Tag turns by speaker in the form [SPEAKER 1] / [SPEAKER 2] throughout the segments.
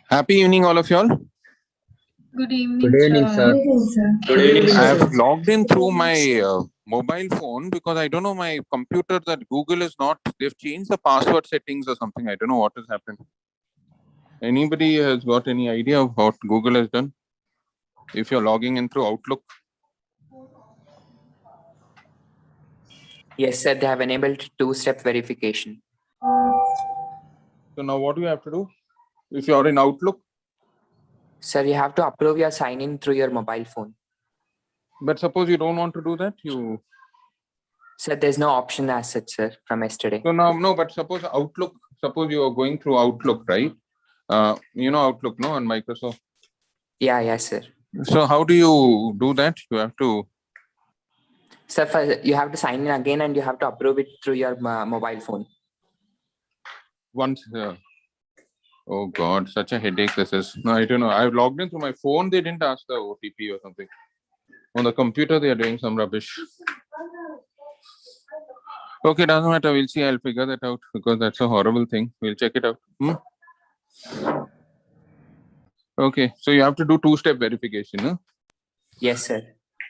[SPEAKER 1] Happy evening, all of y'all.
[SPEAKER 2] Good evening,
[SPEAKER 3] Good evening, sir.
[SPEAKER 4] Good evening,
[SPEAKER 1] I
[SPEAKER 4] sir.
[SPEAKER 1] have logged in through my mobile phone because I don't know my computer that Google is not, they've changed the password settings or something. I don't know what has happened. Anybody has got any idea of what Google has done? If you're logging in through Outlook.
[SPEAKER 4] Yes, sir. They have enabled two-step verification.
[SPEAKER 1] So now what do you have to do? If you're in Outlook,
[SPEAKER 4] Sir, you have to approve your sign-in through your mobile phone.
[SPEAKER 1] but suppose you don't want to do that, you.
[SPEAKER 4] Sir, there's no option as such, sir, from yesterday.
[SPEAKER 1] So now, no, but suppose Outlook, suppose you are going through Outlook, right? You know Outlook, no, on Microsoft.
[SPEAKER 4] Yeah, yes, sir.
[SPEAKER 1] So how do you do that? You have to.
[SPEAKER 4] Sir, you have to sign in again and you have to approve it through your mobile phone.
[SPEAKER 1] Once. Oh God, such a headache this is. No, I don't know. I've logged in through my phone. They didn't ask the OTP or something. On the computer, they are doing some rubbish. Okay, doesn't matter. We'll see. I'll figure that out because that's a horrible thing. We'll check it out. Okay, so you have to do two-step verification, huh?
[SPEAKER 4] Yes, sir.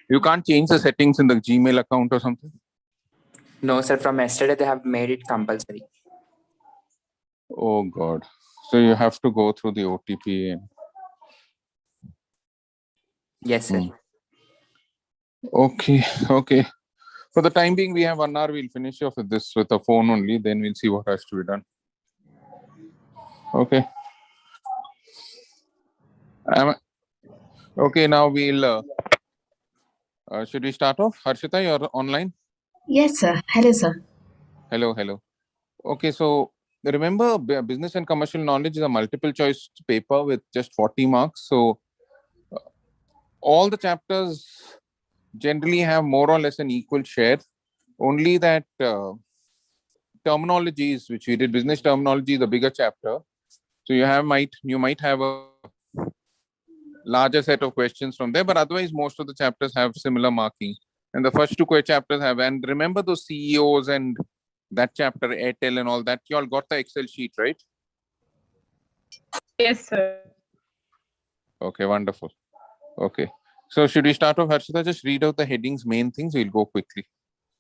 [SPEAKER 1] You can't change the settings in the Gmail account or something?
[SPEAKER 4] No, sir. From yesterday, they have made it compulsory.
[SPEAKER 1] Oh God. So you have to go through the OTP. And...
[SPEAKER 4] Yes, sir.
[SPEAKER 1] Okay, okay. For the time being, we have 1 hour. We'll finish off with this with the phone only. Then we'll see what has to be done. Okay. Okay, now we'll. Should we start off? Harshita, you're online?
[SPEAKER 2] Yes, sir. Hello, sir.
[SPEAKER 1] Hello. Okay, so remember, business and commercial knowledge is a multiple choice paper with just 40 marks. So all the chapters generally have more or less an equal share. Only that terminologies, which we did, business terminology is a bigger chapter. So you might have a larger set of questions from there, but otherwise most of the chapters have similar marking. And the first two chapters have, and remember those CEOs and that chapter, Airtel and all that, you all got the Excel sheet, right?
[SPEAKER 2] Yes, sir.
[SPEAKER 1] Okay, wonderful. Okay. So should we start off, Harshita? Just read out the headings, main things. We'll go quickly.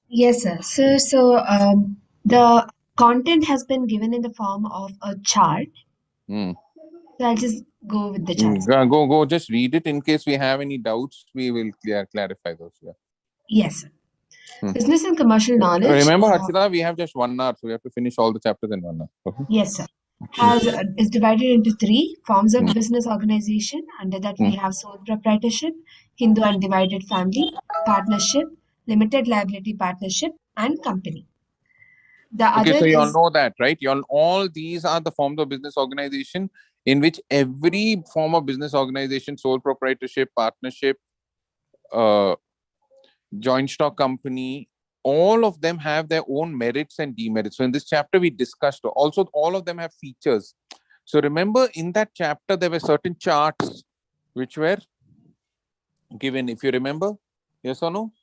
[SPEAKER 2] Yes, sir. So the content has been given in the form of a chart. So I'll just go with the chart.
[SPEAKER 1] Go. Just read it. In case we have any doubts, we will clarify those. Yeah.
[SPEAKER 2] Yes, sir. Business and commercial knowledge.
[SPEAKER 1] Remember, Harshita, we have just 1 hour, so we have to finish all the chapters in 1 hour. Okay?
[SPEAKER 2] Yes, sir. Is divided into three forms of business organization. Under that, we have sole proprietorship, Hindu undivided family, partnership, limited liability partnership, and company. The
[SPEAKER 1] Okay,
[SPEAKER 2] other
[SPEAKER 1] so you all
[SPEAKER 2] is
[SPEAKER 1] know that, right? All these are the forms of business organization in which every form of business organization, sole proprietorship, partnership, joint stock company, all of them have their own merits and demerits. So in this chapter, we discussed also all of them have features. So remember, in that chapter, there were certain charts which were given, if you remember. Yes or no?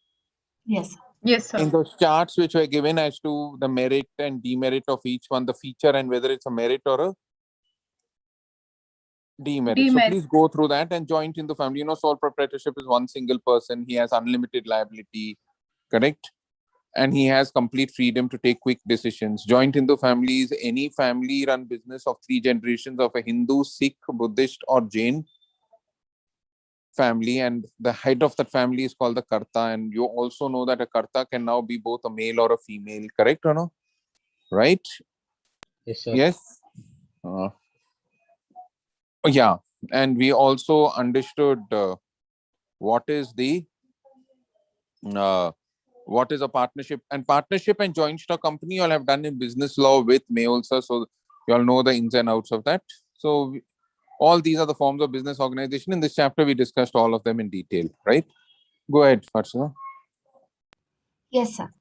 [SPEAKER 2] yes.
[SPEAKER 3] Yes, sir.
[SPEAKER 1] In those charts which were given as to the merit and demerit of each one, the feature and whether it's a merit or a demerit. So please go through that. And joint in the family, you know, sole proprietorship is one single person. He has unlimited liability, correct? And he has complete freedom to take quick decisions. Joint Hindu family is any family run business of 3 generations of a Hindu, Sikh, Buddhist or Jain family, and the head of that family is called the Karta. And you also know that a Karta can now be both a male or a female, correct or no? Right?
[SPEAKER 3] Yes, sir.
[SPEAKER 1] Yes. Yeah. And we also understood what is a partnership, and partnership and joint stock company you all have done in business law with me also, so you all know the ins and outs of that. So all these are the forms of business organization. In this chapter, we discussed all of them in detail, right? Go ahead, Farsha.
[SPEAKER 2] Yes, sir.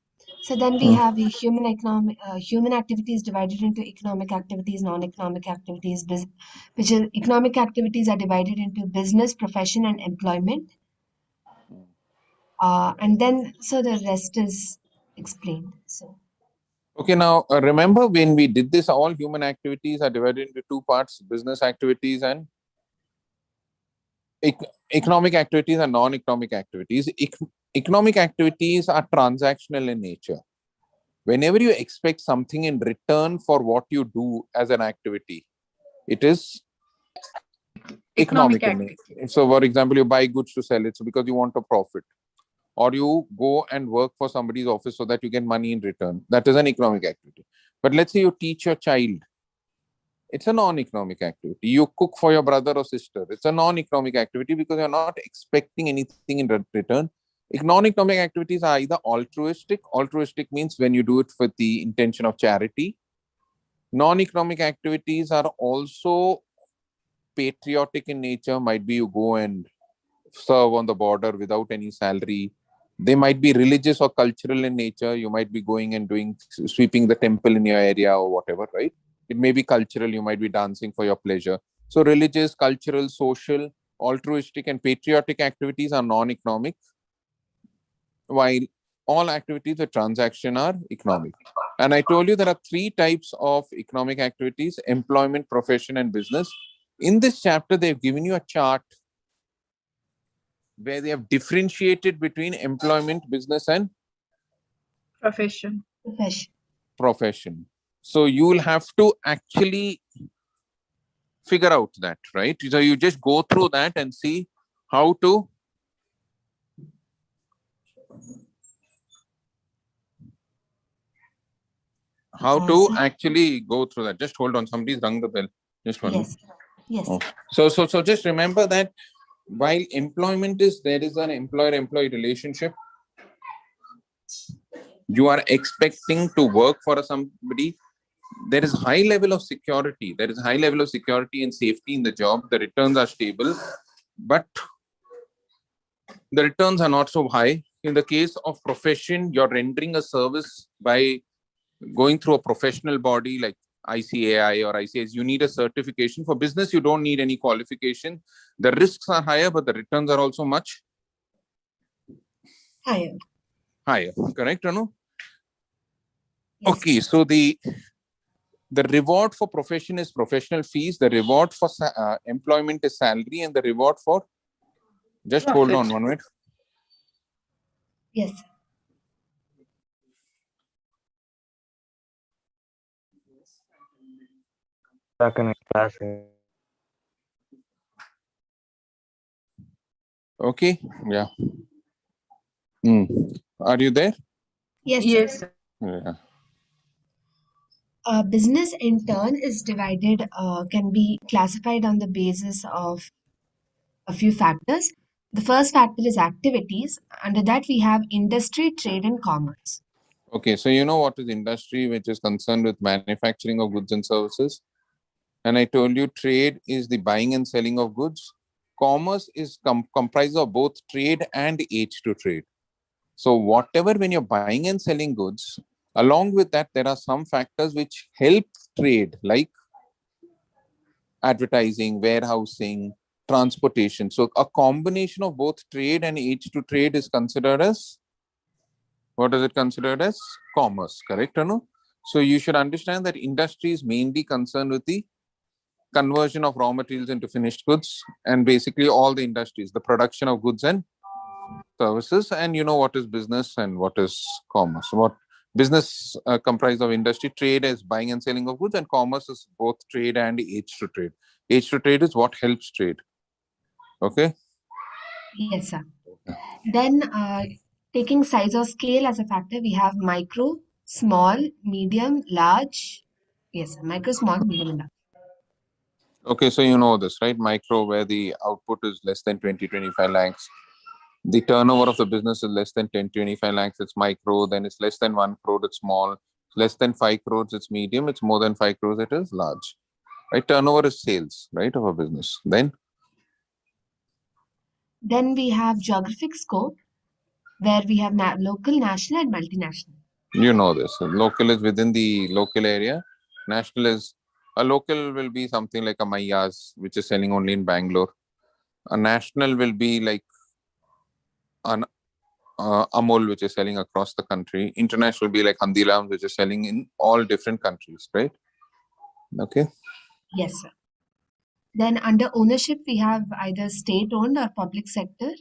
[SPEAKER 2] So then we have the human activities divided into economic activities, non-economic activities, which is economic activities are divided into business, profession, and employment. And then, so the rest is explained. So
[SPEAKER 1] Okay, now remember when we did this, all human activities are divided into two parts: business activities and economic activities and non-economic activities. Economic activities are transactional in nature. Whenever you expect something in return for what you do as an activity, it is economic in nature. So, for example, you buy goods to sell it, so because you want a profit, or you go and work for somebody's office so that you get money in return. That is an economic activity. But let's say you teach your child, it's a non-economic activity. You cook for your brother or sister, it's a non-economic activity because you're not expecting anything in return. Non-economic activities are either altruistic. Altruistic means when you do it with the intention of charity. Non-economic activities are also patriotic in nature. Might be you go and serve on the border without any salary. They might be religious or cultural in nature. You might be going and doing sweeping the temple in your area or whatever, right? It may be cultural. You might be dancing for your pleasure. So religious, cultural, social, altruistic, and patriotic activities are non-economic, while all activities of transaction are economic. And I told you there are three types of economic activities: employment, profession, and business. In this chapter, they've given you a chart where they have differentiated between employment, business, and
[SPEAKER 3] Profession.
[SPEAKER 1] profession. So you will have to actually figure out that, right? So you just go through that and see how to actually go through that. Just hold on. Somebody's rung the bell. Just one.
[SPEAKER 2] Yes.
[SPEAKER 1] Oh. So just remember that while employment is, there is an employer-employee relationship. You are expecting to work for somebody. There is high level of security. There is high level of security and safety in the job. The returns are stable, but the returns are not so high. In the case of profession, you're rendering a service by going through a professional body like ICAI or ICAS. You need a certification. For business, you don't need any qualification. The risks are higher, but the returns are also much
[SPEAKER 2] Higher.
[SPEAKER 1] Correct, Anu?
[SPEAKER 2] Yes.
[SPEAKER 1] Okay, so the reward for profession is professional fees. The reward for employment is salary, and the reward for just
[SPEAKER 3] Profit.
[SPEAKER 1] hold on 1 minute.
[SPEAKER 2] Yes.
[SPEAKER 1] Okay, yeah. Are you there?
[SPEAKER 2] Yes.
[SPEAKER 3] Yes.
[SPEAKER 1] Yeah.
[SPEAKER 2] Business in turn is divided, can be classified on the basis of a few factors. The first factor is activities. Under that, we have industry, trade, and commerce.
[SPEAKER 1] Okay, so you know what is industry, which is concerned with manufacturing of goods and services. And I told you trade is the buying and selling of goods. Commerce is comprised of both trade and age to trade. So whatever, when you're buying and selling goods, along with that, there are some factors which help trade, like advertising, warehousing, transportation. So a combination of both trade and age to trade is considered as, what is it considered as? Commerce, correct, Anu? So you should understand that industry is mainly concerned with the conversion of raw materials into finished goods, and basically all the industries, the production of goods and services. And you know what is business and what is commerce. What business comprised of industry, trade is buying and selling of goods, and commerce is both trade and age to trade. Age to trade is what helps trade. Okay.
[SPEAKER 2] Yes, sir. Then, taking size or scale as a factor, we have micro, small, medium, large. Yes, sir. Micro, small, medium, and large.
[SPEAKER 1] Okay, so you know this, right? Micro, where the output is less than 20-25 lakhs. The turnover of the business is less than 10-25 lakhs. It's micro. Then it's less than 1 crore. It's small. Less than 5 crores. It's medium. It's more than 5 crores. It is large. Right? Turnover is sales, right, of a business. Then
[SPEAKER 2] Then we have geographic scope, where we have local, national, and multinational.
[SPEAKER 1] you know this. Local is within the local area. National is, a local will be something like a Mayas, which is selling only in Bangalore. A national will be like Amul, which is selling across the country. International will be like Handiram, which is selling in all different countries, right? Okay.
[SPEAKER 2] Yes, sir. Then under ownership, we have either state-owned or public sector,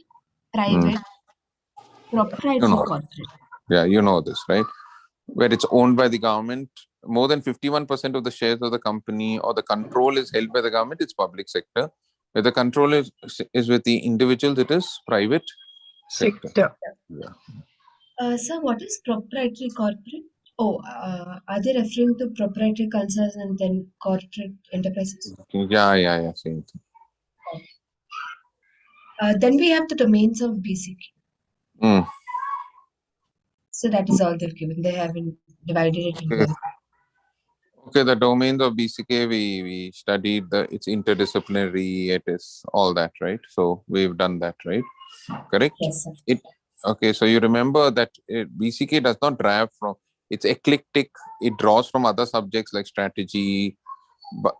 [SPEAKER 2] private, proprietary corporate.
[SPEAKER 1] Yeah, you know this, right? Where it's owned by the government, more than 51% of the shares of the company or the control is held by the government, it's public sector. Where the control is with the individuals, it is private sector.
[SPEAKER 3] Sector.
[SPEAKER 2] Sir, what is proprietary corporate? Oh, are they referring to proprietary concerns and then corporate enterprises?
[SPEAKER 1] Yeah, same thing.
[SPEAKER 2] Then we have the domains of BCK.
[SPEAKER 1] Mm.
[SPEAKER 2] So that is all they've given. They haven't divided it into.
[SPEAKER 1] Okay, the domains of BCK, we studied it's interdisciplinary, it is all that, right? So we've done that, right? Correct?
[SPEAKER 2] Yes, sir.
[SPEAKER 1] Okay, so you remember that BCK does not derive from, it's eclectic, it draws from other subjects like strategy, but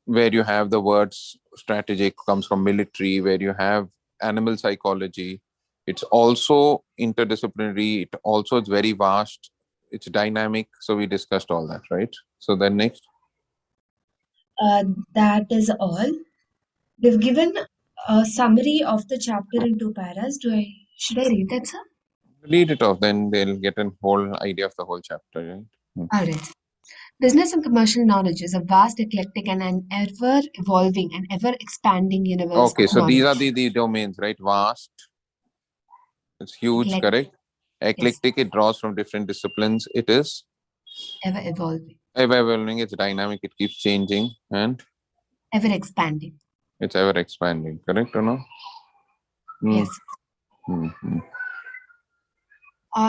[SPEAKER 1] where you have the words strategic comes from military, where you have animal psychology. It's also interdisciplinary, it also is very vast, it's dynamic. So we discussed all that, right? So then next.
[SPEAKER 2] That is all. They've given a summary of the chapter in 2 paras. Should I read that, sir?
[SPEAKER 1] Read it off, then they'll get a whole idea of the whole chapter, right?
[SPEAKER 2] All right. Business and commercial knowledge is a vast, eclectic, and an ever-evolving and ever-expanding universe
[SPEAKER 1] Okay,
[SPEAKER 2] of
[SPEAKER 1] so these are
[SPEAKER 2] knowledge.
[SPEAKER 1] the domains, right? Vast, it's huge,
[SPEAKER 2] Eclectic.
[SPEAKER 1] correct? Eclectic, it draws from different disciplines. It is
[SPEAKER 2] Ever-evolving.
[SPEAKER 1] ever-evolving, it's dynamic, it keeps changing, and
[SPEAKER 2] Ever-expanding.
[SPEAKER 1] it's ever-expanding, correct or no?
[SPEAKER 2] Yes.
[SPEAKER 1] Mm-hmm.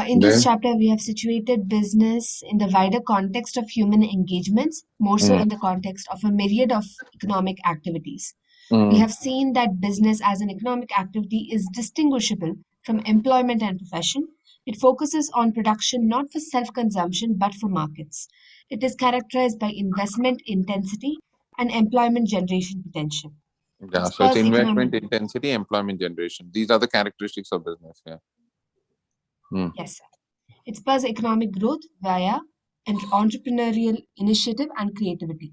[SPEAKER 2] In this chapter, we have situated business in the wider context of human engagements, more so in the context of a myriad of economic activities. We have seen that business as an economic activity is distinguishable from employment and profession. It focuses on production not for self-consumption but for markets. It is characterized by investment intensity and employment generation potential.
[SPEAKER 1] Yeah, so it's investment intensity, employment generation. These are the characteristics of business. Yeah.
[SPEAKER 2] Yes, sir. It spurs economic growth via entrepreneurial initiative and creativity.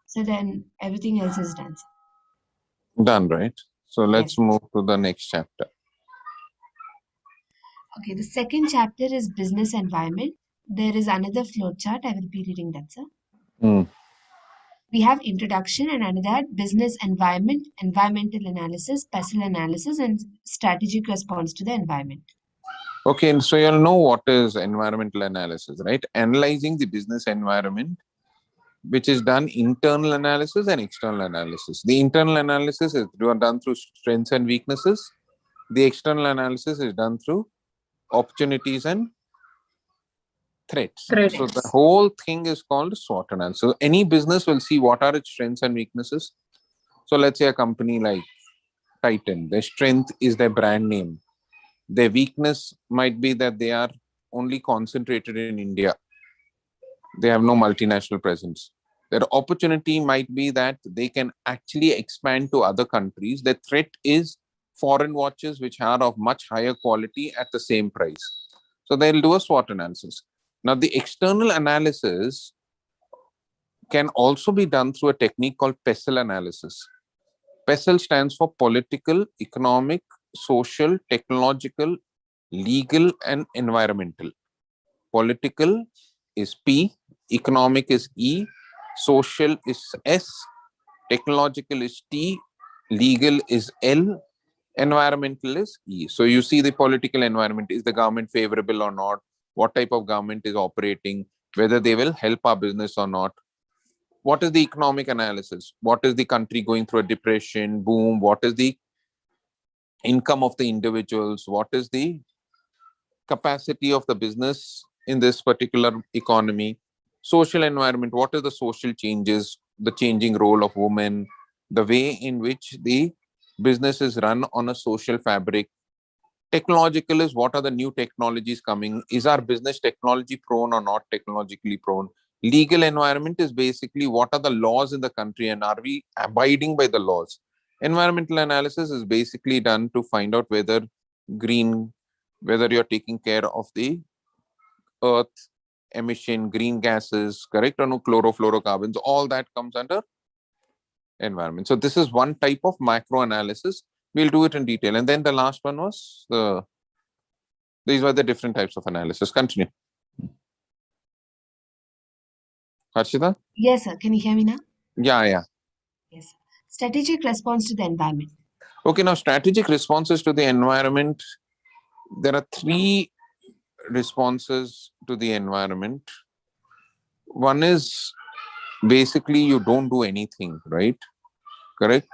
[SPEAKER 2] So then everything else is done.
[SPEAKER 1] Done, right? So let's move to the next chapter.
[SPEAKER 2] Okay, the second chapter is business environment. There is another flowchart. I will be reading that, sir. We have introduction and under that business environment, environmental analysis, PESTLE analysis, and strategic response to the environment.
[SPEAKER 1] Okay, so you'll know what is environmental analysis, right? Analyzing the business environment, which is done internal analysis and external analysis. The internal analysis is done through strengths and weaknesses. The external analysis is done through opportunities and threats. So the whole thing is called SWOT analysis. So any business will see what are its strengths and weaknesses. So let's say a company like Titan, their strength is their brand name. Their weakness might be that they are only concentrated in India. They have no multinational presence. Their opportunity might be that they can actually expand to other countries. The threat is foreign watches which are of much higher quality at the same price. So they'll do a SWOT analysis. Now, the external analysis can also be done through a technique called PESTLE analysis. PESTLE stands for political, economic, social, technological, legal, and environmental. Political is P, economic is E, social is S, technological is T, legal is L, environmental is E. So you see the political environment, is the government favorable or not? What type of government is operating? Whether they will help our business or not? What is the economic analysis? What is the country going through a depression, boom? What is the income of the individuals? What is the capacity of the business in this particular economy? Social environment, what are the social changes, the changing role of women, the way in which the business is run on a social fabric. Technological is what are the new technologies coming? Is our business technology prone or not technologically prone? Legal environment is basically what are the laws in the country and are we abiding by the laws? Environmental analysis is basically done to find out whether you're taking care of the earth, emission, green gases, correct, or no, chlorofluorocarbons, all that comes under environment. So this is one type of macro analysis. We'll do it in detail. And then the last one was these were the different types of analysis. Continue. Harshita?
[SPEAKER 2] Yes, sir. Can you hear me now?
[SPEAKER 1] Yeah.
[SPEAKER 2] Yes, sir. Strategic response to the environment.
[SPEAKER 1] Okay, now strategic responses to the environment. There are three responses to the environment. One is basically you don't do anything, right? Correct.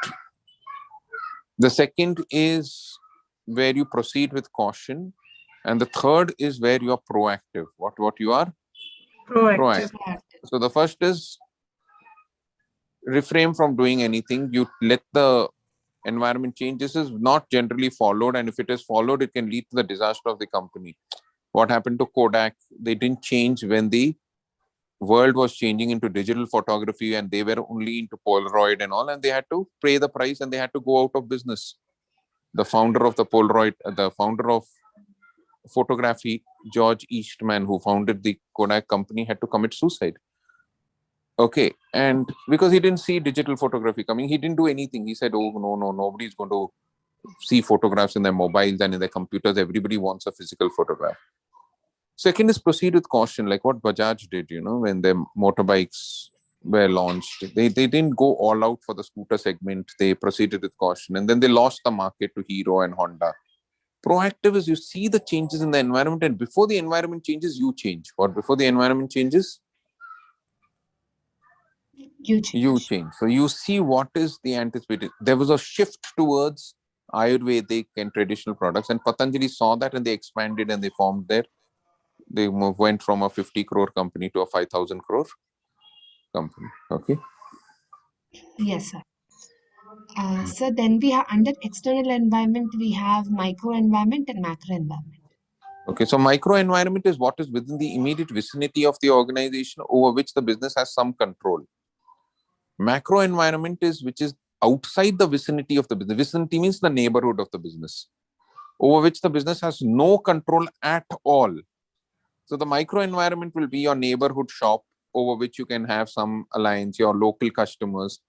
[SPEAKER 1] The second is where you proceed with caution. And the third is where you are proactive. What you are? Proactive. So the first is refrain from doing anything. You let the environment change. This is not generally followed. And if it is followed, it can lead to the disaster of the company. What happened to Kodak? They didn't change when the world was changing into digital photography and they were only into Polaroid and all. And they had to pay the price and they had to go out of business. The founder of the Polaroid, the founder of photography, George Eastman, who founded the Kodak company, had to commit suicide. Okay. And because he didn't see digital photography coming, he didn't do anything. He said, oh, no, nobody's going to see photographs in their mobiles and in their computers. Everybody wants a physical photograph. Second is proceed with caution, like what Bajaj did, when their motorbikes were launched. They didn't go all out for the scooter segment. They proceeded with caution. And then they lost the market to Hero and Honda. Proactive is you see the changes in the environment, and before the environment changes, you change. Or before the environment changes, you change. So you see what is the anticipated. There was a shift towards Ayurvedic and traditional products, and Patanjali saw that and they expanded and they formed they went from a 50 crore company to a 5,000 crore company. Okay.
[SPEAKER 2] Yes, sir. So then we have under external environment, we have micro environment and macro environment.
[SPEAKER 1] Okay. So micro environment is what is within the immediate vicinity of the organization over which the business has some control. Macro environment is which is outside the vicinity of the business. Vicinity means the neighborhood of the business, over which the business has no control at all. So the micro environment will be your neighborhood shop over which you can have some alliance, your local customers.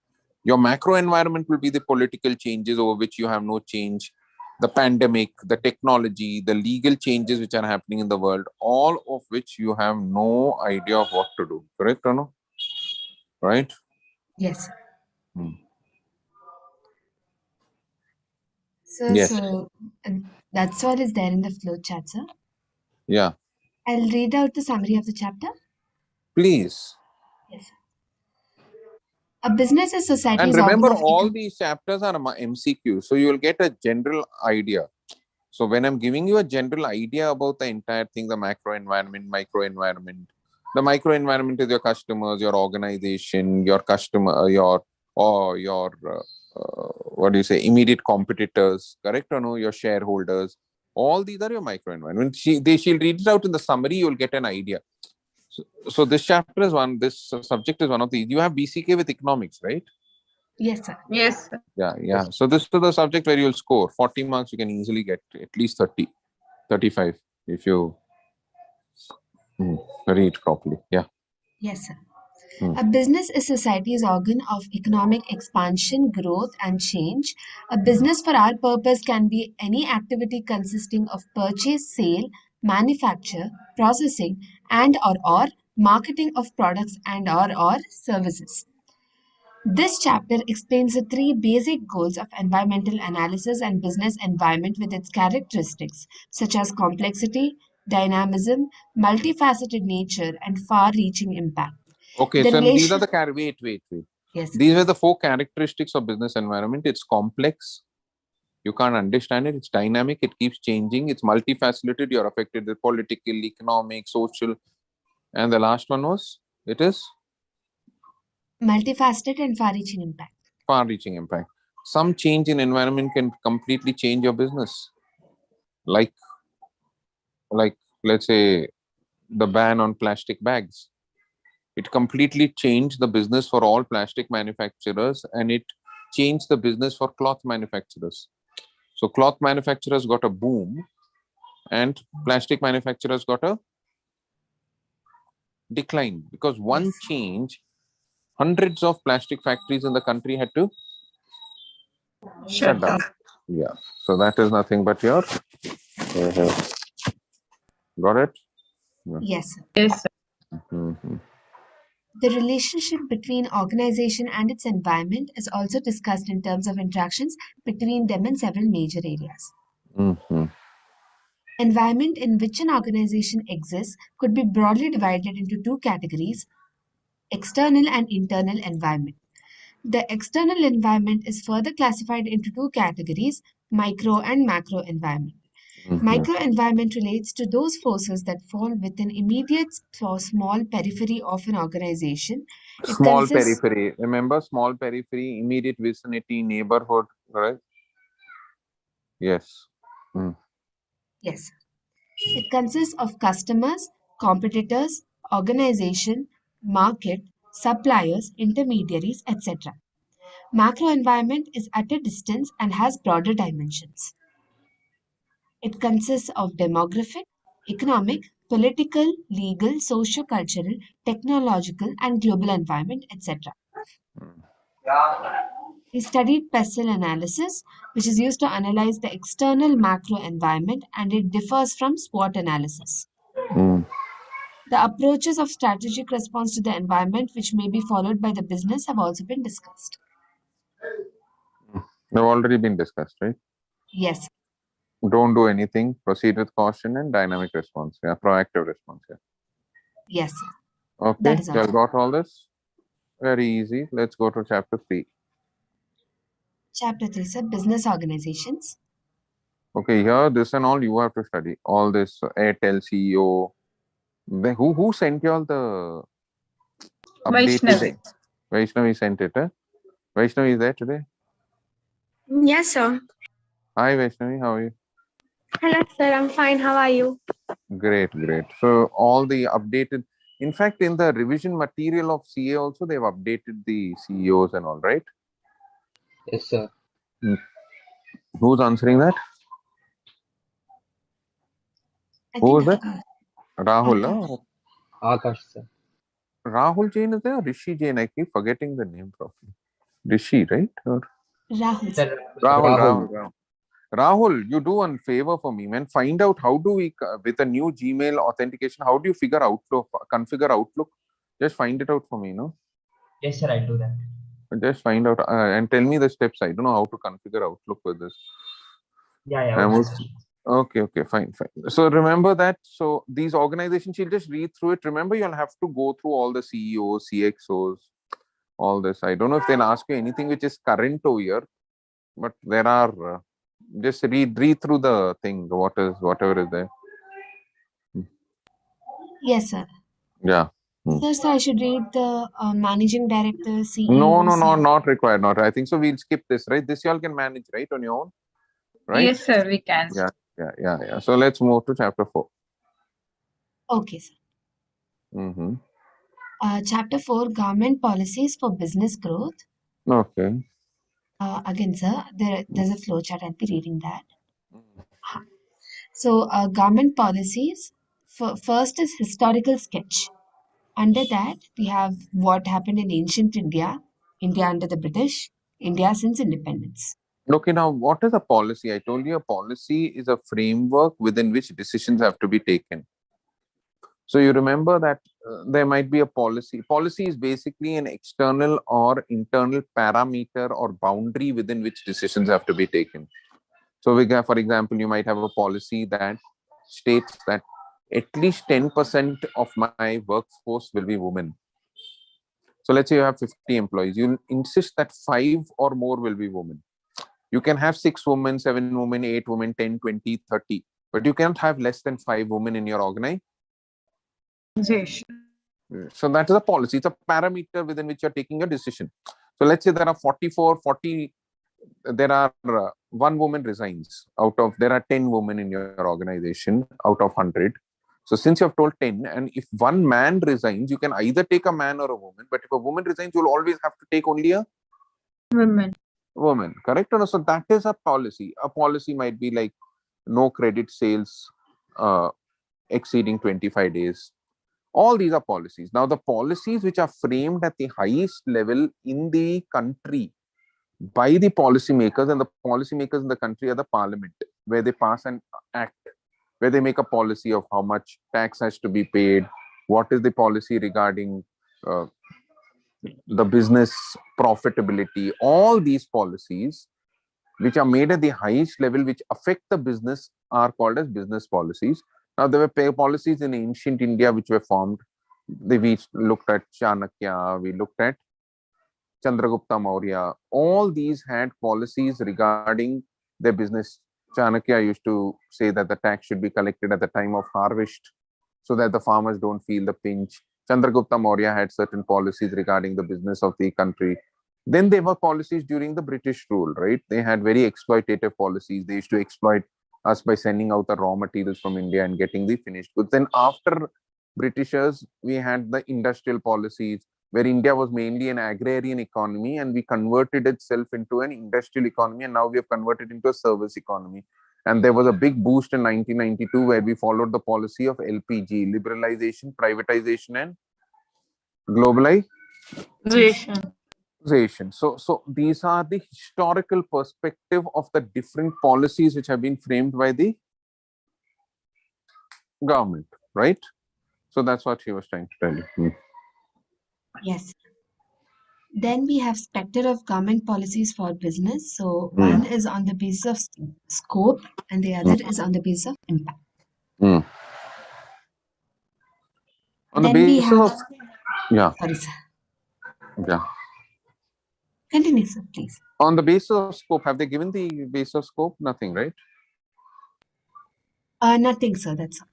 [SPEAKER 1] Your macro environment will be the political changes over which you have no change, the pandemic, the technology, the legal changes which are happening in the world, all of which you have no idea of what to do. Correct or no? Right?
[SPEAKER 2] Yes.
[SPEAKER 1] Yes.
[SPEAKER 2] So that's all is there in the flow chart, sir.
[SPEAKER 1] Yeah.
[SPEAKER 2] I'll read out the summary of the chapter.
[SPEAKER 1] Please.
[SPEAKER 2] Yes. A business is society's
[SPEAKER 1] And remember,
[SPEAKER 2] organ of
[SPEAKER 1] all these chapters are MCQ, so you will get a general idea. So when I'm giving you a general idea about the entire thing, the macro environment, micro environment, the micro environment is your customers, your organization, your customer, your what do you say, immediate competitors, correct or no? Your shareholders. All these are your micro environment. She'll read it out in the summary. You'll get an idea. So this chapter is one. This subject is one of these. You have BCK with economics, right?
[SPEAKER 2] Yes, sir.
[SPEAKER 3] Yes, sir.
[SPEAKER 1] Yeah. So this is the subject where you'll score 40 marks. You can easily get at least 30, 35 if you read properly. Yeah.
[SPEAKER 2] Yes, sir. A business is society's organ of economic expansion, growth, and change. A business for our purpose can be any activity consisting of purchase, sale, manufacture, processing, and or marketing of products and or services. This chapter explains the three basic goals of environmental analysis and business environment with its characteristics, such as complexity, dynamism, multifaceted nature, and far-reaching impact.
[SPEAKER 1] Okay.
[SPEAKER 2] The
[SPEAKER 1] So these are
[SPEAKER 2] relation,
[SPEAKER 1] the wait.
[SPEAKER 2] yes,
[SPEAKER 1] These are the 4 characteristics of business environment. It's complex. You can't understand it. It's dynamic. It keeps changing. It's multifaceted. You're affected with political, economic, social. And the last one was, it is
[SPEAKER 2] multifaceted and far-reaching impact.
[SPEAKER 1] far-reaching impact. Some change in environment can completely change your business. Like let's say the ban on plastic bags. It completely changed the business for all plastic manufacturers, and it changed the business for cloth manufacturers. So cloth manufacturers got a boom and plastic manufacturers got a decline, because one
[SPEAKER 2] Yes.
[SPEAKER 1] change, hundreds of plastic factories in the country had to shut down. Yeah. So that is nothing but your got it?
[SPEAKER 2] Yes, sir.
[SPEAKER 5] Yes, sir.
[SPEAKER 1] Mhm.
[SPEAKER 2] The relationship between organization and its environment is also discussed in terms of interactions between them in several major areas.
[SPEAKER 1] Mhm.
[SPEAKER 2] Environment in which an organization exists could be broadly divided into two categories: external and internal environment. The external environment is further classified into two categories: micro and macro environment.
[SPEAKER 1] Mhm.
[SPEAKER 2] Microenvironment relates to those forces that fall within immediate or small periphery of an organization. It
[SPEAKER 1] Small
[SPEAKER 2] consists,
[SPEAKER 1] periphery. Remember, small periphery, immediate vicinity, neighborhood, right? Yes. Mm.
[SPEAKER 2] yes, it consists of customers, competitors, organization, market, suppliers, intermediaries, etc. Macro environment is at a distance and has broader dimensions. It consists of demographic, economic, political, legal, socio-cultural, technological, and global environment, etc. We studied pestle analysis, which is used to analyze the external macro environment, and it differs from SWOT analysis.
[SPEAKER 1] Mm.
[SPEAKER 2] The approaches of strategic response to the environment, which may be followed by the business, have also been discussed.
[SPEAKER 1] They've already been discussed, right?
[SPEAKER 2] Yes,
[SPEAKER 1] Don't do anything, proceed with caution and dynamic response. Yeah, proactive response. Yeah.
[SPEAKER 2] yes,
[SPEAKER 1] Okay,
[SPEAKER 2] that is
[SPEAKER 1] you
[SPEAKER 2] also.
[SPEAKER 1] got all this? Very easy. Let's go to chapter 3.
[SPEAKER 2] Chapter 3, sir, business organizations.
[SPEAKER 1] Okay, here, this and all you have to study. All this Airtel CEO. Who sent you all the updated?
[SPEAKER 5] Vaishnavi.
[SPEAKER 1] Vaishnavi sent it, huh? Vaishnavi is there today?
[SPEAKER 6] Yes, sir.
[SPEAKER 1] Hi, Vaishnavi, how are you?
[SPEAKER 6] Hello, sir. I'm fine. How are you?
[SPEAKER 1] Great, great. So all the updated, in fact, in the revision material of CA also, they've updated the CEOs and all, right?
[SPEAKER 3] Yes, sir.
[SPEAKER 1] Who's answering that?
[SPEAKER 2] I
[SPEAKER 1] Who
[SPEAKER 2] think
[SPEAKER 1] is that? Rahul.
[SPEAKER 2] Akash.
[SPEAKER 1] Huh?
[SPEAKER 3] Akash, sir.
[SPEAKER 1] Rahul Jain is there or Rishi Jain? I keep forgetting the name properly. Rishi, right? Or
[SPEAKER 2] Rahul,
[SPEAKER 3] Sir,
[SPEAKER 2] sir.
[SPEAKER 1] Rahul. Rahul, you do one favor for me, man. Find out how do we, with a new Gmail authentication, how do you figure Outlook, configure Outlook? Just find it out for me, no?
[SPEAKER 3] Yes, sir, I'll do that.
[SPEAKER 1] Just find out and tell me the steps. I don't know how to configure Outlook with this.
[SPEAKER 3] Yeah,
[SPEAKER 1] I'm
[SPEAKER 3] okay,
[SPEAKER 1] also-
[SPEAKER 3] sir.
[SPEAKER 1] Okay, fine. So remember that. So these organizations, you'll just read through it. Remember, you'll have to go through all the CEOs, CXOs, all this. I don't know if they'll ask you anything which is current over here, but there are. Just read through the thing. Whatever is there.
[SPEAKER 2] Yes, sir.
[SPEAKER 1] Yeah.
[SPEAKER 2] So I should read the managing director, CEO.
[SPEAKER 1] No,
[SPEAKER 2] CFO.
[SPEAKER 1] not required. Not. I think so. We'll skip this, right? This you all can manage, right, on your own, right?
[SPEAKER 5] Yes, sir, we can.
[SPEAKER 1] Yeah. So let's move to chapter 4.
[SPEAKER 2] Okay, sir.
[SPEAKER 1] Mm-hmm.
[SPEAKER 2] Chapter 4, government policies for business growth.
[SPEAKER 1] Okay.
[SPEAKER 2] Again, sir, there's a flow chart. I'll be reading that. So, government policies. First is historical sketch. Under that, we have what happened in ancient India, India under the British, India since independence.
[SPEAKER 1] Okay, now what is a policy? I told you a policy is a framework within which decisions have to be taken. So you remember that there might be a policy. Policy is basically an external or internal parameter or boundary within which decisions have to be taken. So we have, for example, you might have a policy that states that at least 10% of my workforce will be women. So let's say you have 50 employees. You insist that 5 or more will be women. You can have 6 women, 7 women, 8 women, 10, 20, 30. But you can't have less than 5 women in your organization. So that is a policy. It's a parameter within which you're taking a decision. So let's say there are 40, there are 1 woman resigns there are 10 women in your organization out of 100. So since you have told 10, and if 1 man resigns, you can either take a man or a woman. But if a woman resigns, you'll always have to take only a
[SPEAKER 5] Women.
[SPEAKER 1] women, correct? So that is a policy. A policy might be like no credit sales exceeding 25 days. All these are policies. Now, the policies which are framed at the highest level in the country by the policymakers, and the policymakers in the country are the parliament, where they pass an act, where they make a policy of how much tax has to be paid, what is the policy regarding uh, the business profitability. All these policies which are made at the highest level, which affect the business, are called as business policies. Now, there were policies in ancient India which were formed. We looked at Chanakya, we looked at Chandragupta Maurya. All these had policies regarding their business. Chanakya used to say that the tax should be collected at the time of harvest so that the farmers don't feel the pinch. Chandragupta Maurya had certain policies regarding the business of the country. Then there were policies during the British rule, right? They had very exploitative policies. They used to exploit us by sending out the raw materials from India and getting the finished goods. Then after Britishers, we had the industrial policies, where India was mainly an agrarian economy and we converted itself into an industrial economy, and now we have converted into a service economy. And there was a big boost in 1992 where we followed the policy of LPG, liberalization, privatization, and globalization. So these are the historical perspective of the different policies which have been framed by the government, right? So that's what she was trying to tell you.
[SPEAKER 2] Yes. Then we have specter of government policies for business. So one is on the basis of scope and the other is on the basis of impact.
[SPEAKER 1] On the
[SPEAKER 2] Then we
[SPEAKER 1] basis
[SPEAKER 2] have,
[SPEAKER 1] of, yeah,
[SPEAKER 2] sorry, sir.
[SPEAKER 1] yeah.
[SPEAKER 2] Continue, sir, please.
[SPEAKER 1] On the basis of scope, have they given the basis of scope? Nothing, right?
[SPEAKER 2] Nothing, sir. That's all.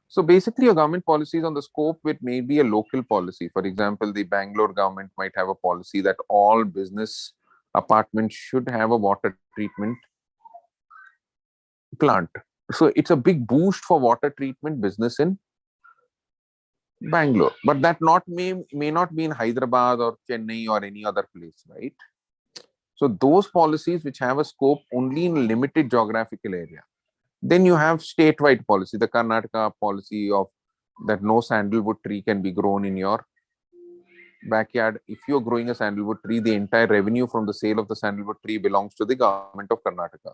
[SPEAKER 1] So basically, your government policy is on the scope, which may be a local policy. For example, the Bangalore government might have a policy that all business apartments should have a water treatment plant. So it's a big boost for water treatment business in Bangalore, but that may not be in Hyderabad or Chennai or any other place, right? So those policies which have a scope only in limited geographical area. Then you have statewide policy, the Karnataka policy of that no sandalwood tree can be grown in your backyard. If you're growing a sandalwood tree, the entire revenue from the sale of the sandalwood tree belongs to the government of Karnataka.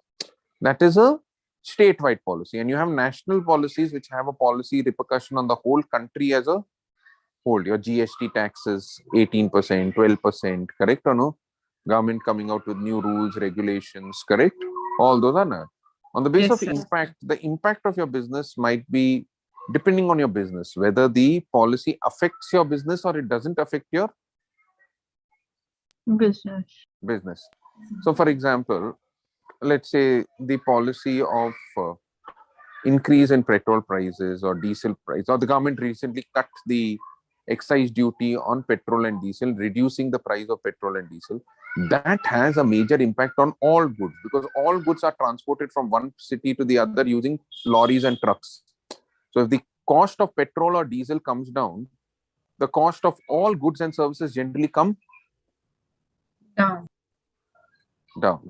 [SPEAKER 1] That is a statewide policy. And you have national policies which have a policy repercussion on the whole country as a whole. Your GST taxes, 18%, 12%, correct or no? Government coming out with new rules, regulations, correct? All those are not. On the basis of impact, the impact of your business might be depending on your business, whether the policy affects your business or it doesn't affect your business. So, for example, let's say the policy of increase in petrol prices or diesel price, or the government recently cut the excise duty on petrol and diesel, reducing the price of petrol and diesel. That has a major impact on all goods, because all goods are transported from one city to the other using lorries and trucks. So if the cost of petrol or diesel comes down, the cost of all goods and services generally come down.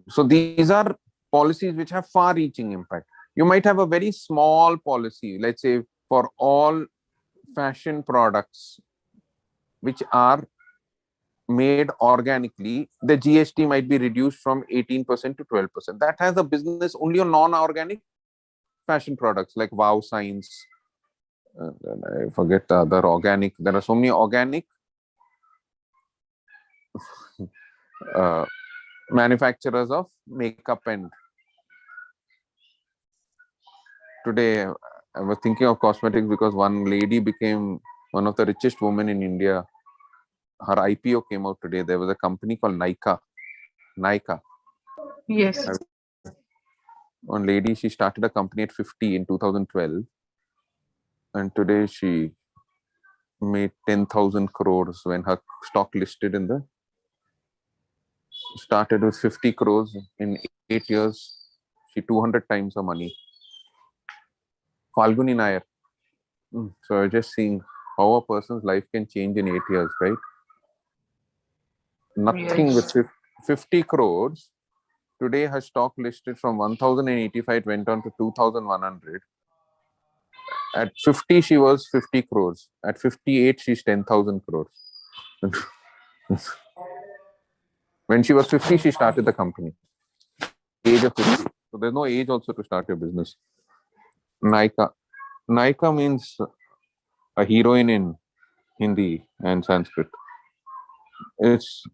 [SPEAKER 1] So these are policies which have far-reaching impact. You might have a very small policy, let's say for all fashion products which are made organically, the GST might be reduced from 18% to 12%. That has a business only on non-organic fashion products like Wow Science. I forget the other organic. There are so many organic manufacturers of makeup. And today I was thinking of cosmetics because one lady became one of the richest women in India. Her IPO came out today. There was a company called Nykaa.
[SPEAKER 5] Yes.
[SPEAKER 1] One lady, she started a company at 50 in 2012, and today she made 10,000 crores when her stock listed in the started with 50 crores. In 8 years, she 200 times her money. Falguni Nair. So just seeing how a person's life can change in 8 years, right? Nothing
[SPEAKER 5] Yes.
[SPEAKER 1] 50 crores. Today her stock listed from 1085, it went on to 2100. At 50, she was 50 crores. At 58, she's 10,000 crores. When she was 50, she started the company. Age of 50. So there's no age also to start your business. Naika. Naika means a heroine in Hindi and Sanskrit. It's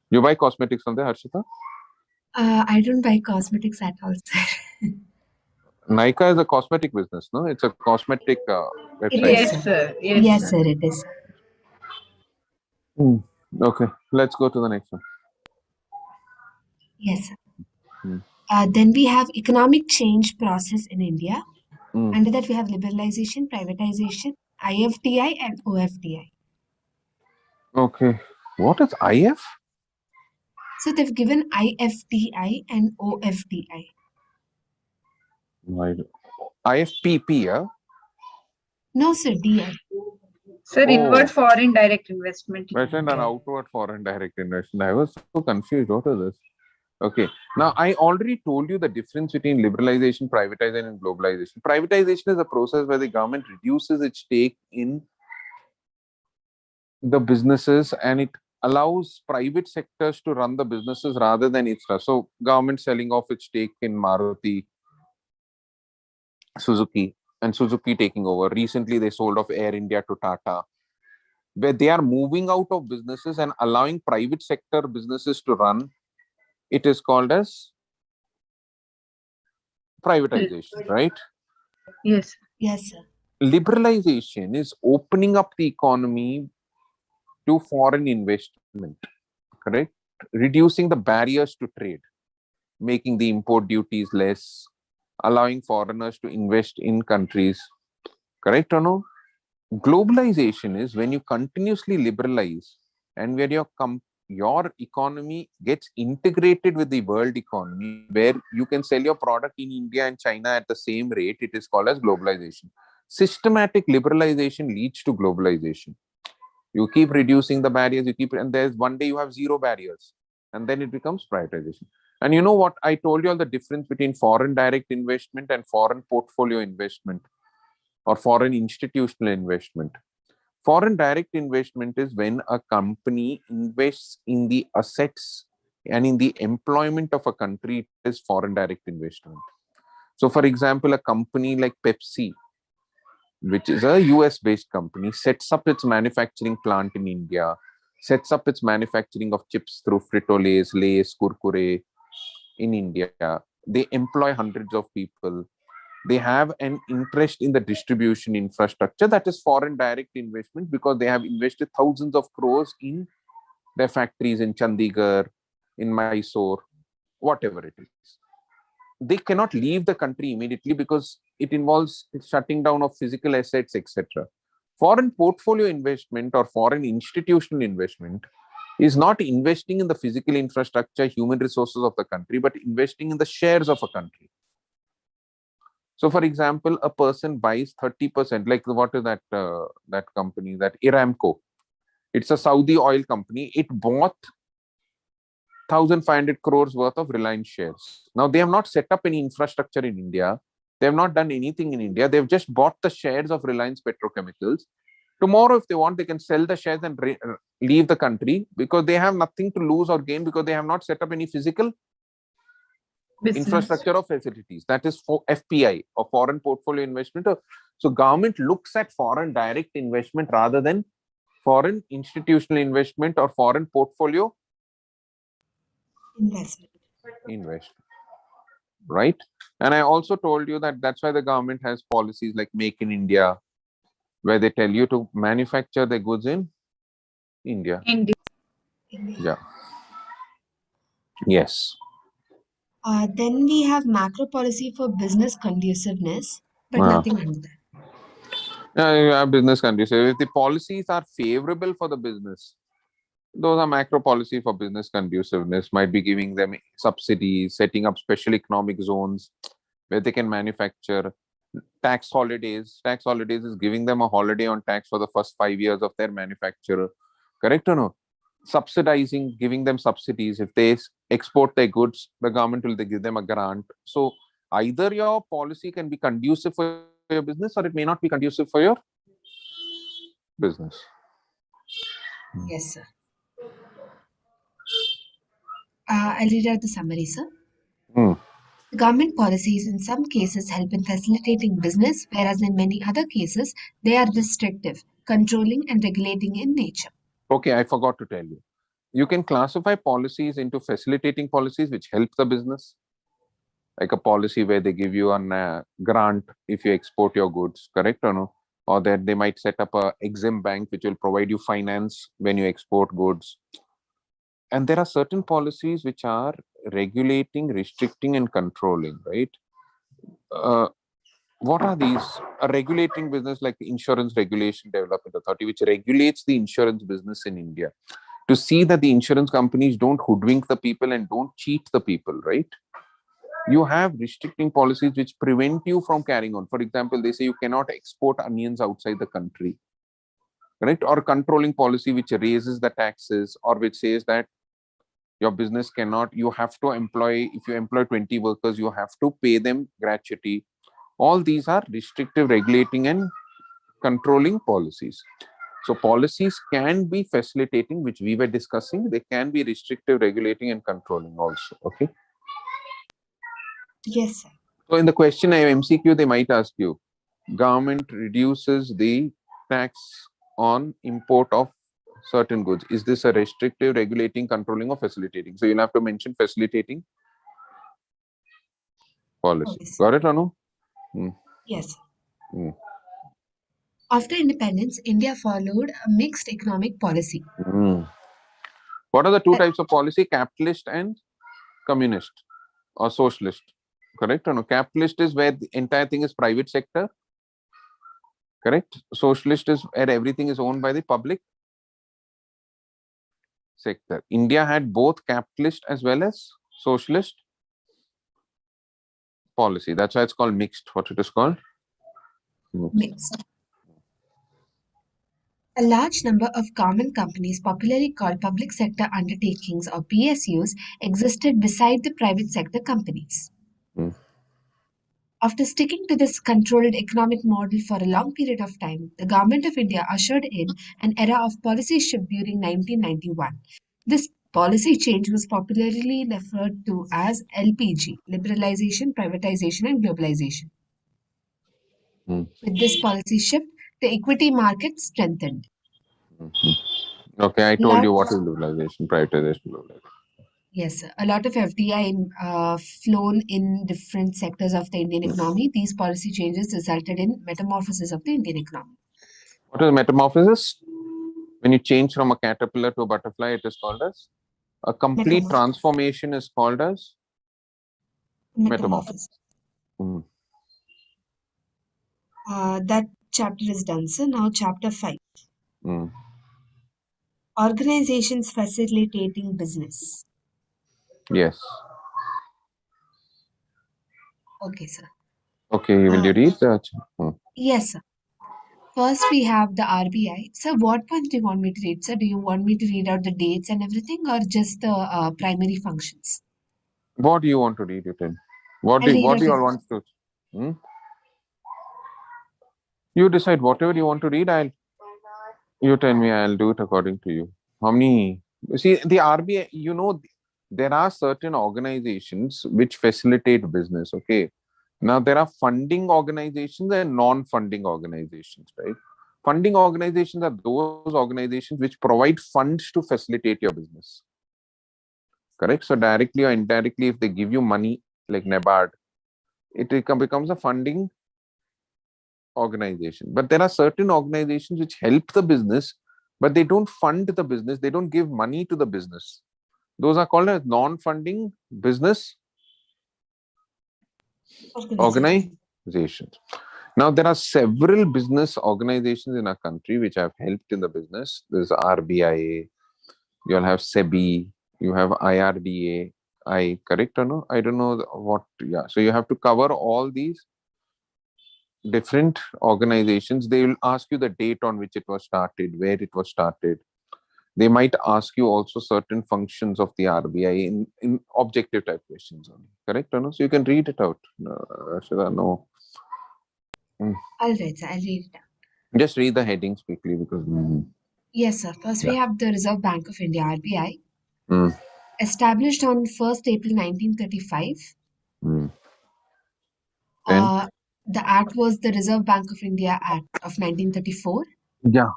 [SPEAKER 1] you buy cosmetics from there, Harshita?
[SPEAKER 2] I don't buy cosmetics at all, sir.
[SPEAKER 1] Nykaa is a cosmetic business, no? It's a cosmetic
[SPEAKER 2] It
[SPEAKER 1] website.
[SPEAKER 2] is,
[SPEAKER 5] Yes, sir. Yes,
[SPEAKER 2] Yes,
[SPEAKER 5] sir.
[SPEAKER 2] sir, it is.
[SPEAKER 1] Okay, let's go to the next one.
[SPEAKER 2] Yes, sir.
[SPEAKER 1] Hmm.
[SPEAKER 2] Then we have economic change process in India.
[SPEAKER 1] Hmm.
[SPEAKER 2] Under that, we have liberalization, privatization, IFDI, and OFDI.
[SPEAKER 1] Okay, what is IF?
[SPEAKER 2] So they've given IFDI and OFDI.
[SPEAKER 1] IFPP, yeah?
[SPEAKER 2] No, sir, DI.
[SPEAKER 5] Sir,
[SPEAKER 1] Oh.
[SPEAKER 5] inward foreign direct investment. in
[SPEAKER 1] Present and
[SPEAKER 5] India.
[SPEAKER 1] outward foreign direct investment. I was so confused. What is this? Okay, now I already told you the difference between liberalization, privatization, and globalization. Privatization is a process where the government reduces its stake in the businesses and it allows private sectors to run the businesses rather than its. So, government selling off its stake in Maruti, Suzuki, and Suzuki taking over. Recently, they sold off Air India to Tata, where they are moving out of businesses and allowing private sector businesses to run. It is called as privatization, right?
[SPEAKER 5] Yes.
[SPEAKER 2] Yes, sir.
[SPEAKER 1] Liberalization is opening up the economy to foreign investment, correct? Reducing the barriers to trade, making the import duties less, allowing foreigners to invest in countries, correct or no? Globalization is when you continuously liberalize and where your economy gets integrated with the world economy, where you can sell your product in India and China at the same rate. It is called as globalization. Systematic liberalization leads to globalization. You keep reducing the barriers, and there's one day you have zero barriers, and then it becomes privatization. And you know what? I told you all the difference between foreign direct investment and foreign portfolio investment or foreign institutional investment. Foreign direct investment is when a company invests in the assets and in the employment of a country. It is foreign direct investment. So, for example, a company like Pepsi, which is a US based company, sets up its manufacturing plant in India, sets up its manufacturing of chips through Frito-Lays, Lay's, Kurkure in India. They employ hundreds of people. They have an interest in the distribution infrastructure. That is foreign direct investment because they have invested thousands of crores in their factories in Chandigarh, in Mysore, whatever it is. They cannot leave the country immediately because it involves shutting down of physical assets, etc. Foreign portfolio investment or foreign institutional investment is not investing in the physical infrastructure, human resources of the country, but investing in the shares of a country. So, for example, a person buys 30%, like what is that company, that Aramco? It's a Saudi oil company. It bought 1,500 crores worth of Reliance shares. Now, they have not set up any infrastructure in India. They have not done anything in India. They've just bought the shares of Reliance Petrochemicals. Tomorrow, if they want, they can sell the shares and leave the country because they have nothing to lose or gain because they have not set up any physical
[SPEAKER 5] Business.
[SPEAKER 1] infrastructure of facilities. That is for FPI or foreign portfolio investment. So government looks at foreign direct investment rather than foreign institutional investment or foreign portfolio investment, right? And I also told you that that's why the government has policies like Make in India, where they tell you to manufacture the goods in India.
[SPEAKER 5] India.
[SPEAKER 1] Yeah. Yes.
[SPEAKER 2] Then we have macro policy for business conduciveness, but nothing under that.
[SPEAKER 1] You have business countries. So if the policies are favorable for the business, those are macro policy for business conduciveness, might be giving them subsidies, setting up special economic zones where they can manufacture. Tax holidays. Tax holidays is giving them a holiday on tax for the first 5 years of their manufacture. Correct or no? subsidizing, giving them subsidies. If they export their goods, the government will give them a grant. So either your policy can be conducive for your business, or it may not be conducive for your business.
[SPEAKER 2] Yes, sir. I'll read out the summary, sir. The government policies in some cases help in facilitating business, whereas in many other cases, they are restrictive, controlling and regulating in nature.
[SPEAKER 1] Okay, I forgot to tell you. You can classify policies into facilitating policies which help the business, like a policy where they give you a grant if you export your goods, correct or no? Or that they might set up a Exim Bank which will provide you finance when you export goods. And there are certain policies which are regulating, restricting, and controlling, right? What are these? A regulating business like the Insurance Regulation Development Authority, which regulates the insurance business in India, to see that the insurance companies don't hoodwink the people and don't cheat the people, right? You have restricting policies which prevent you from carrying on. For example, they say you cannot export onions outside the country, right? Or controlling policy which raises the taxes, or which says that your business cannot, you have to employ, if you employ 20 workers, you have to pay them gratuity. All these are restrictive, regulating, and controlling policies. So policies can be facilitating, which we were discussing. They can be restrictive, regulating, and controlling also. Okay.
[SPEAKER 2] Yes, sir.
[SPEAKER 1] So in the question MCQ, they might ask you, government reduces the tax on import of certain goods. Is this a restrictive, regulating, controlling, or facilitating? So you'll have to mention facilitating policy.
[SPEAKER 2] Policy.
[SPEAKER 1] Got it, Anu?
[SPEAKER 2] Yes. After independence, India followed a mixed economic policy.
[SPEAKER 1] What are the two types of policy? Capitalist and communist or socialist. Correct or no? Capitalist is where the entire thing is private sector. Correct. Socialist is where everything is owned by the public sector. India had both capitalist as well as socialist policy. That's why it's called mixed. What it is called?
[SPEAKER 2] Mixed. A large number of government companies, popularly called public sector undertakings or PSUs, existed beside the private sector companies. After sticking to this controlled economic model for a long period of time, the Government of India ushered in an era of policy shift during 1991. This policy change was popularly referred to as LPG, liberalization, privatization, and globalization. With this policy shift, the equity market strengthened.
[SPEAKER 1] Okay, I told you what is liberalization, privatization, globalization.
[SPEAKER 2] Yes, a lot of FDI flown in different sectors of the Indian economy. These policy changes resulted in metamorphosis of the Indian economy.
[SPEAKER 1] What is metamorphosis? When you change from a caterpillar to a butterfly, it is called as a complete transformation is called as metamorphosis.
[SPEAKER 2] That chapter is done, sir. Now chapter 5. Organizations facilitating business.
[SPEAKER 1] Yes.
[SPEAKER 2] Okay, sir.
[SPEAKER 1] Okay, will you read that?
[SPEAKER 2] Yes, sir. First, we have the RBI. Sir, what point do you want me to read, sir? Do you want me to read out the dates and everything, or just the primary functions?
[SPEAKER 1] What do you want to read it in? What do you all want to? You decide whatever you want to read. You tell me. I'll do it according to you. How many? See, the RBI. You know, there are certain organizations which facilitate business. Okay. Now there are funding organizations and non-funding organizations, right? Funding organizations are those organizations which provide funds to facilitate your business. Correct? So directly or indirectly, if they give you money, like NABARD, it becomes a funding organization. But there are certain organizations which help the business, but they don't fund the business. They don't give money to the business. Those are called as non-funding business organizations. Now, there are several business organizations in our country which have helped in the business. There's RBI, you'll have SEBI, you have IRDA. Correct or no? I don't know what. Yeah. So you have to cover all these different organizations. They will ask you the date on which it was started, where it was started. They might ask you also certain functions of the RBI in objective type questions only. Correct or no? So you can read it out. Ashita, no.
[SPEAKER 2] All right, sir. I'll read it out.
[SPEAKER 1] Just read the headings quickly because.
[SPEAKER 2] Yes, sir. First, we have the Reserve Bank of India, RBI,
[SPEAKER 1] Mm,
[SPEAKER 2] established on 1st April 1935.
[SPEAKER 1] mm. Then?
[SPEAKER 2] The act was the Reserve Bank of India Act of 1934.
[SPEAKER 1] Yeah.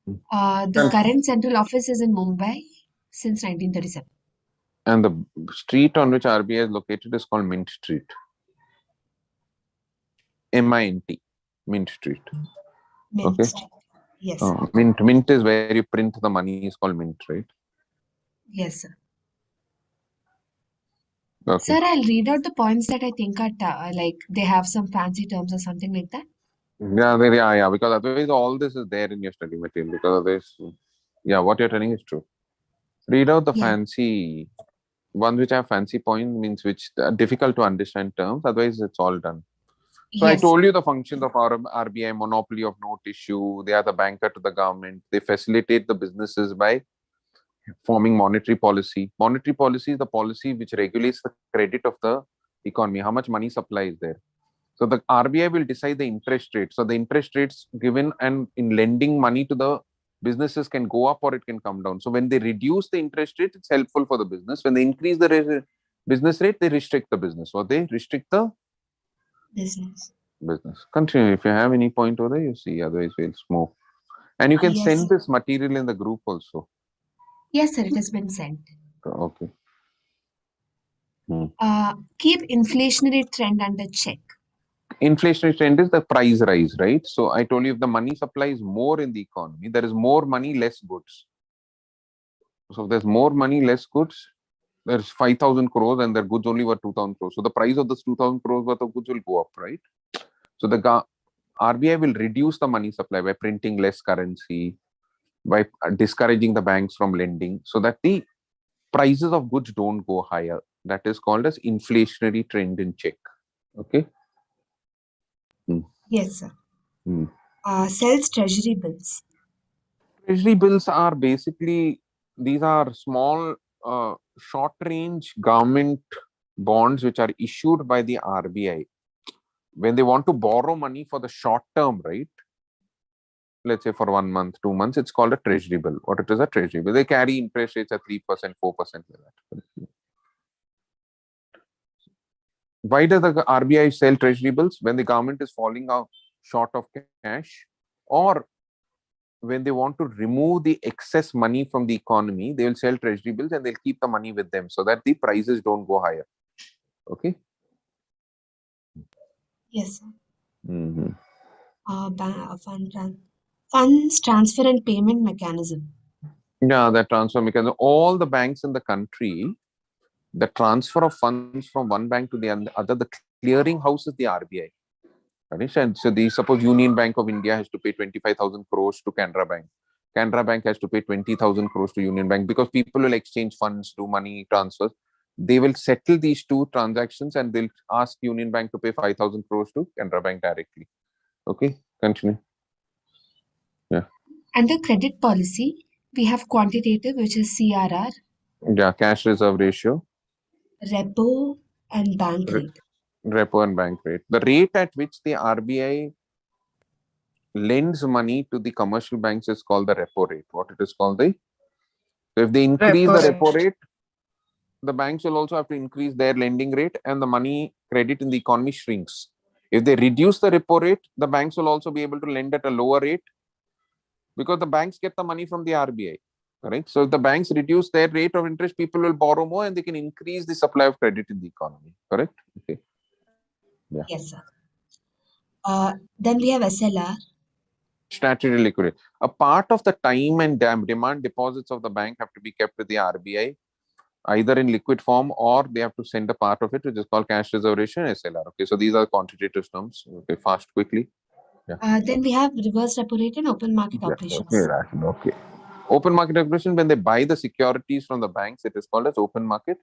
[SPEAKER 2] The current central office is in Mumbai since 1937.
[SPEAKER 1] And the street on which RBI is located is called Mint Street. MINT. Mint Street.
[SPEAKER 2] Mint
[SPEAKER 1] Okay.
[SPEAKER 2] Street. Yes, sir.
[SPEAKER 1] Mint is where you print the money, is called mint, right?
[SPEAKER 2] Yes, sir.
[SPEAKER 1] Okay.
[SPEAKER 2] Sir, I'll read out the points that I think are like they have some fancy terms or something like that.
[SPEAKER 1] Yeah, because otherwise all this is there in your study material. Because of this, yeah, what you're telling is true. Read out the
[SPEAKER 2] Yeah.
[SPEAKER 1] fancy ones which have fancy points, means which are difficult to understand terms. Otherwise, it's all done. So I
[SPEAKER 2] Yes.
[SPEAKER 1] told you the functions of our RBI: monopoly of note issue. They are the banker to the government. They facilitate the businesses by forming monetary policy. Monetary policy is the policy which regulates the credit of the economy, how much money supply is there. So the RBI will decide the interest rate. So the interest rates given and in lending money to the businesses can go up or it can come down. So when they reduce the interest rate, it's helpful for the business. When they increase the business rate, they restrict the business, or they restrict the
[SPEAKER 2] Business.
[SPEAKER 1] Continue. If you have any point over there, you see. Otherwise, we'll move. And you can
[SPEAKER 2] Yes,
[SPEAKER 1] send
[SPEAKER 2] sir.
[SPEAKER 1] this material in the group also.
[SPEAKER 2] Yes, sir. It has been sent.
[SPEAKER 1] Okay.
[SPEAKER 2] Keep inflationary trend under check.
[SPEAKER 1] Inflationary trend is the price rise, right? So I told you, if the money supply is more in the economy, there is more money, less goods. So if there's more money, less goods, there's 5,000 crores and their goods only were 2,000 crores. So the price of this 2,000 crores worth of goods will go up, right? So the RBI will reduce the money supply by printing less currency, by discouraging the banks from lending, so that the prices of goods don't go higher. That is called as inflationary trend in check. Okay.
[SPEAKER 2] Yes, sir.
[SPEAKER 1] Hmm.
[SPEAKER 2] Sells treasury bills.
[SPEAKER 1] Treasury bills are basically, these are small, short range government bonds which are issued by the RBI when they want to borrow money for the short term, right? Let's say for 1 month, 2 months, it's called a treasury bill. What it is, a treasury bill. They carry interest rates at 3%, 4% like that. Why does the RBI sell treasury bills? When the government is falling out short of cash, or when they want to remove the excess money from the economy, they will sell treasury bills and they'll keep the money with them so that the prices don't go higher. Okay.
[SPEAKER 2] Yes, sir.
[SPEAKER 1] Mm-hmm.
[SPEAKER 2] Funds transfer and payment mechanism.
[SPEAKER 1] Yeah, that transfer mechanism. All the banks in the country, the transfer of funds from one bank to the other, the clearing house is the RBI. And so suppose Union Bank of India has to pay 25,000 crores to Canara Bank. Canara Bank has to pay 20,000 crores to Union Bank, because people will exchange funds, do money transfers. They will settle these two transactions and they'll ask Union Bank to pay 5,000 crores to Canara Bank directly. Okay, continue. Yeah.
[SPEAKER 2] Under credit policy, we have quantitative, which is CRR,
[SPEAKER 1] Yeah, cash reserve ratio,
[SPEAKER 2] repo, and bank rate.
[SPEAKER 1] repo and bank rate. The rate at which the RBI lends money to the commercial banks is called the repo rate. What it is called? So if they increase the repo rate, the banks will also have to increase their lending rate and the money credit in the economy shrinks. If they reduce the repo rate, the banks will also be able to lend at a lower rate, because the banks get the money from the RBI. Right? So if the banks reduce their rate of interest, people will borrow more and they can increase the supply of credit in the economy. Correct? Okay. Yeah.
[SPEAKER 2] Yes, sir. Then we have SLR.
[SPEAKER 1] Statutory liquidity. A part of the time and demand deposits of the bank have to be kept with the RBI, either in liquid form, or they have to send a part of it, which is called cash reservation, SLR. Okay, so these are quantitative terms. Okay, fast, quickly. Yeah.
[SPEAKER 2] Then we have reverse repo rate and open market operations.
[SPEAKER 1] Okay. Open market operation, when they buy the securities from the banks, it is called as open market.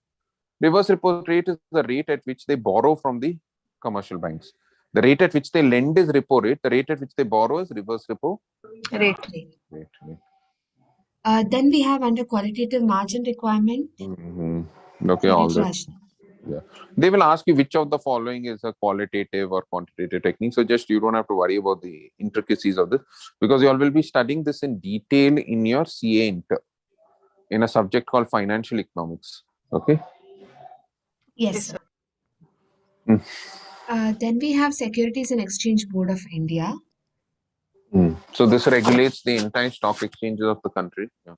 [SPEAKER 1] Reverse repo rate is the rate at which they borrow from the commercial banks. The rate at which they lend is repo rate. The rate at which they borrow is reverse repo
[SPEAKER 5] Rate.
[SPEAKER 1] rate.
[SPEAKER 2] Then we have under qualitative margin requirement.
[SPEAKER 1] Mhm. Okay,
[SPEAKER 2] Sir,
[SPEAKER 1] all
[SPEAKER 2] it's
[SPEAKER 1] this.
[SPEAKER 2] Raj.
[SPEAKER 1] Yeah. They will ask you which of the following is a qualitative or quantitative technique. So just you don't have to worry about the intricacies of this because you all will be studying this in detail in your CA inter in a subject called financial economics. Okay.
[SPEAKER 2] Yes,
[SPEAKER 5] Yes,
[SPEAKER 2] sir.
[SPEAKER 1] Mm.
[SPEAKER 2] Then we have Securities and Exchange Board of India.
[SPEAKER 1] So this regulates the entire stock exchanges of the country. Yeah.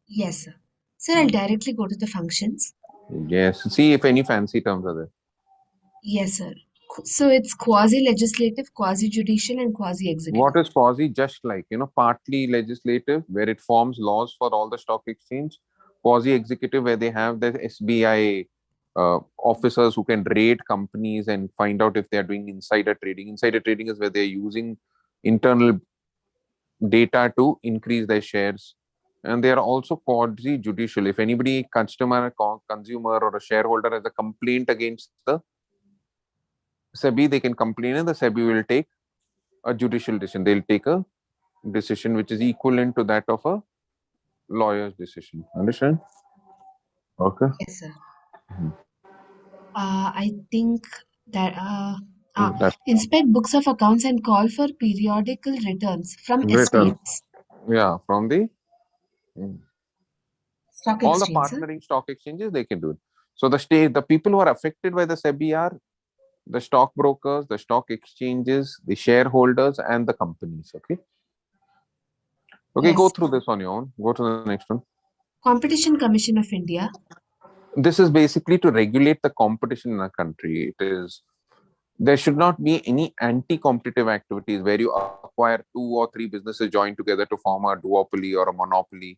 [SPEAKER 2] Yes, sir. Sir, I'll directly go to the functions.
[SPEAKER 1] Yes. See if any fancy terms are there.
[SPEAKER 2] Yes, sir. So it's quasi-legislative, quasi-judicial, and quasi-executive.
[SPEAKER 1] What is quasi? Just like, partly legislative, where it forms laws for all the stock exchange. Quasi executive, where they have the SBI officers who can raid companies and find out if they are doing insider trading. Insider trading is where they're using internal data to increase their shares. And they are also quasi judicial. If anybody, consumer or a shareholder has a complaint against the SEBI, they can complain and the SEBI will take a judicial decision. They'll take a decision which is equivalent to that of a lawyer's decision. Understand? Okay.
[SPEAKER 2] Yes, sir. I think that
[SPEAKER 1] That
[SPEAKER 2] inspect books of accounts and call for periodical returns from
[SPEAKER 1] return.
[SPEAKER 2] SPX,
[SPEAKER 1] Yeah, from the
[SPEAKER 2] stock
[SPEAKER 1] all the
[SPEAKER 2] exchange, sir.
[SPEAKER 1] partnering stock exchanges, they can do it. So the people who are affected by the SEBI are the stockbrokers, the stock exchanges, the shareholders, and the companies. Okay. Okay, go
[SPEAKER 2] Yes.
[SPEAKER 1] through this on your own. Go to the next one.
[SPEAKER 2] Competition Commission of India.
[SPEAKER 1] This is basically to regulate the competition in a country. It is there should not be any anti-competitive activities where you acquire 2 or 3 businesses joined together to form a duopoly or a monopoly.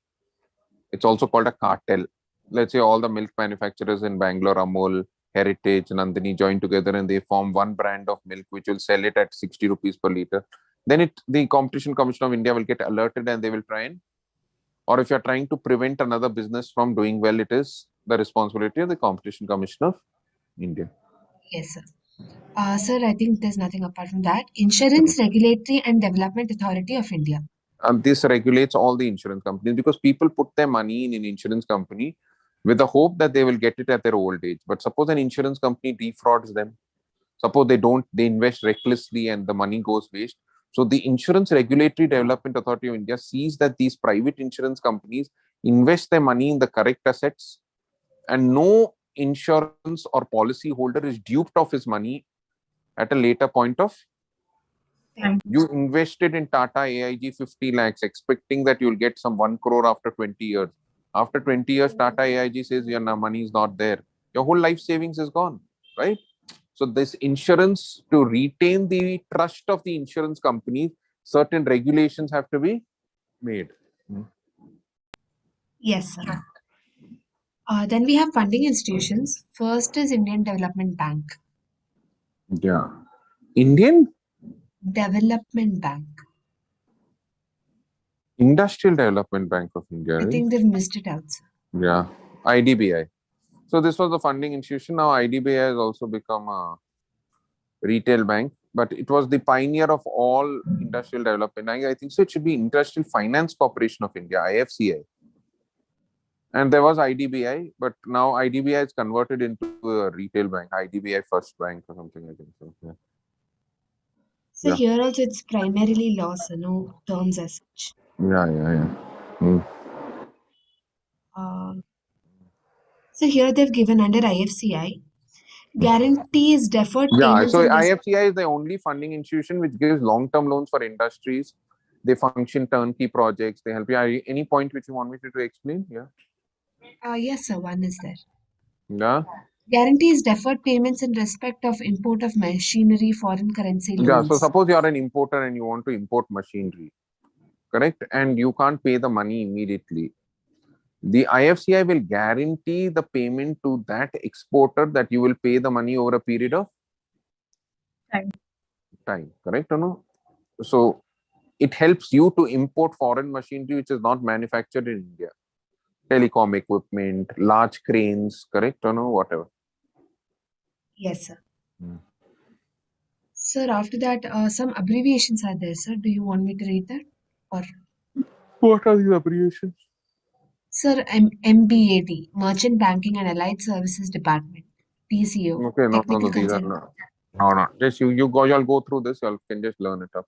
[SPEAKER 1] It's also called a cartel. Let's say all the milk manufacturers in Bangalore, Amul, Heritage, Nandini join together and they form one brand of milk which will sell it at 60 rupees per liter. Then the Competition Commission of India will get alerted and they will try and, or if you're trying to prevent another business from doing well, it is the responsibility of the Competition Commission of India.
[SPEAKER 2] Yes, sir. Sir, I think there's nothing apart from that. Insurance Regulatory and Development Authority of India.
[SPEAKER 1] And this regulates all the insurance companies because people put their money in an insurance company with the hope that they will get it at their old age. But suppose an insurance company defrauds them, suppose they invest recklessly and the money goes waste. So the Insurance Regulatory Development Authority of India sees that these private insurance companies invest their money in the correct assets and no insurance or policy holder is duped of his money at a later point of
[SPEAKER 5] Time.
[SPEAKER 1] you invested in Tata AIG 50 lakhs, expecting that you'll get some 1 crore after 20 years. After 20 years, Tata AIG says your money is not there. Your whole life savings is gone, right? So this insurance, to retain the trust of the insurance companies, certain regulations have to be made.
[SPEAKER 2] Yes, sir. Then we have funding institutions. First is Indian Development Bank.
[SPEAKER 1] Yeah. Indian
[SPEAKER 2] Development Bank.
[SPEAKER 1] Industrial Development Bank of India,
[SPEAKER 2] I
[SPEAKER 1] right?
[SPEAKER 2] think they've missed it out, sir.
[SPEAKER 1] Yeah. IDBI. So this was the funding institution. Now IDBI has also become a retail bank, but it was the pioneer of all industrial development. I think so. It should be Industrial Finance Corporation of India, IFCI. And there was IDBI, but now IDBI is converted into a retail bank, IDBI First Bank or something, I think so. Yeah.
[SPEAKER 2] So
[SPEAKER 1] Yeah.
[SPEAKER 2] here also it's primarily laws, no terms as such.
[SPEAKER 1] Yeah. Hmm.
[SPEAKER 2] So here they've given under IFCI, guarantees deferred
[SPEAKER 1] Yeah.
[SPEAKER 2] payments
[SPEAKER 1] So
[SPEAKER 2] and
[SPEAKER 1] IFCI is the only funding institution which gives long-term loans for industries. They function turnkey projects. They help you. Any point which you want me to explain? Yeah.
[SPEAKER 2] yes, sir, one is there.
[SPEAKER 1] Yeah.
[SPEAKER 2] Guarantees deferred payments in respect of import of machinery, foreign currency
[SPEAKER 1] Yeah. So
[SPEAKER 2] loans.
[SPEAKER 1] suppose you are an importer and you want to import machinery, correct? And you can't pay the money immediately. The IFCI will guarantee the payment to that exporter that you will pay the money over a period of time, correct or no? So it helps you to import foreign machinery which is not manufactured in India. Telecom equipment, large cranes, correct or no? Whatever.
[SPEAKER 2] Yes, sir.
[SPEAKER 1] Hmm.
[SPEAKER 2] Sir, after that, some abbreviations are there, sir. Do you want me to read that? Or
[SPEAKER 1] What are these abbreviations?
[SPEAKER 2] Sir, MBAD, Merchant Banking and Allied Services Department. TCO,
[SPEAKER 1] Okay, no,
[SPEAKER 2] Technical
[SPEAKER 1] these are
[SPEAKER 2] Consult.
[SPEAKER 1] no. Just you go. You'll go through this. You can just learn it up.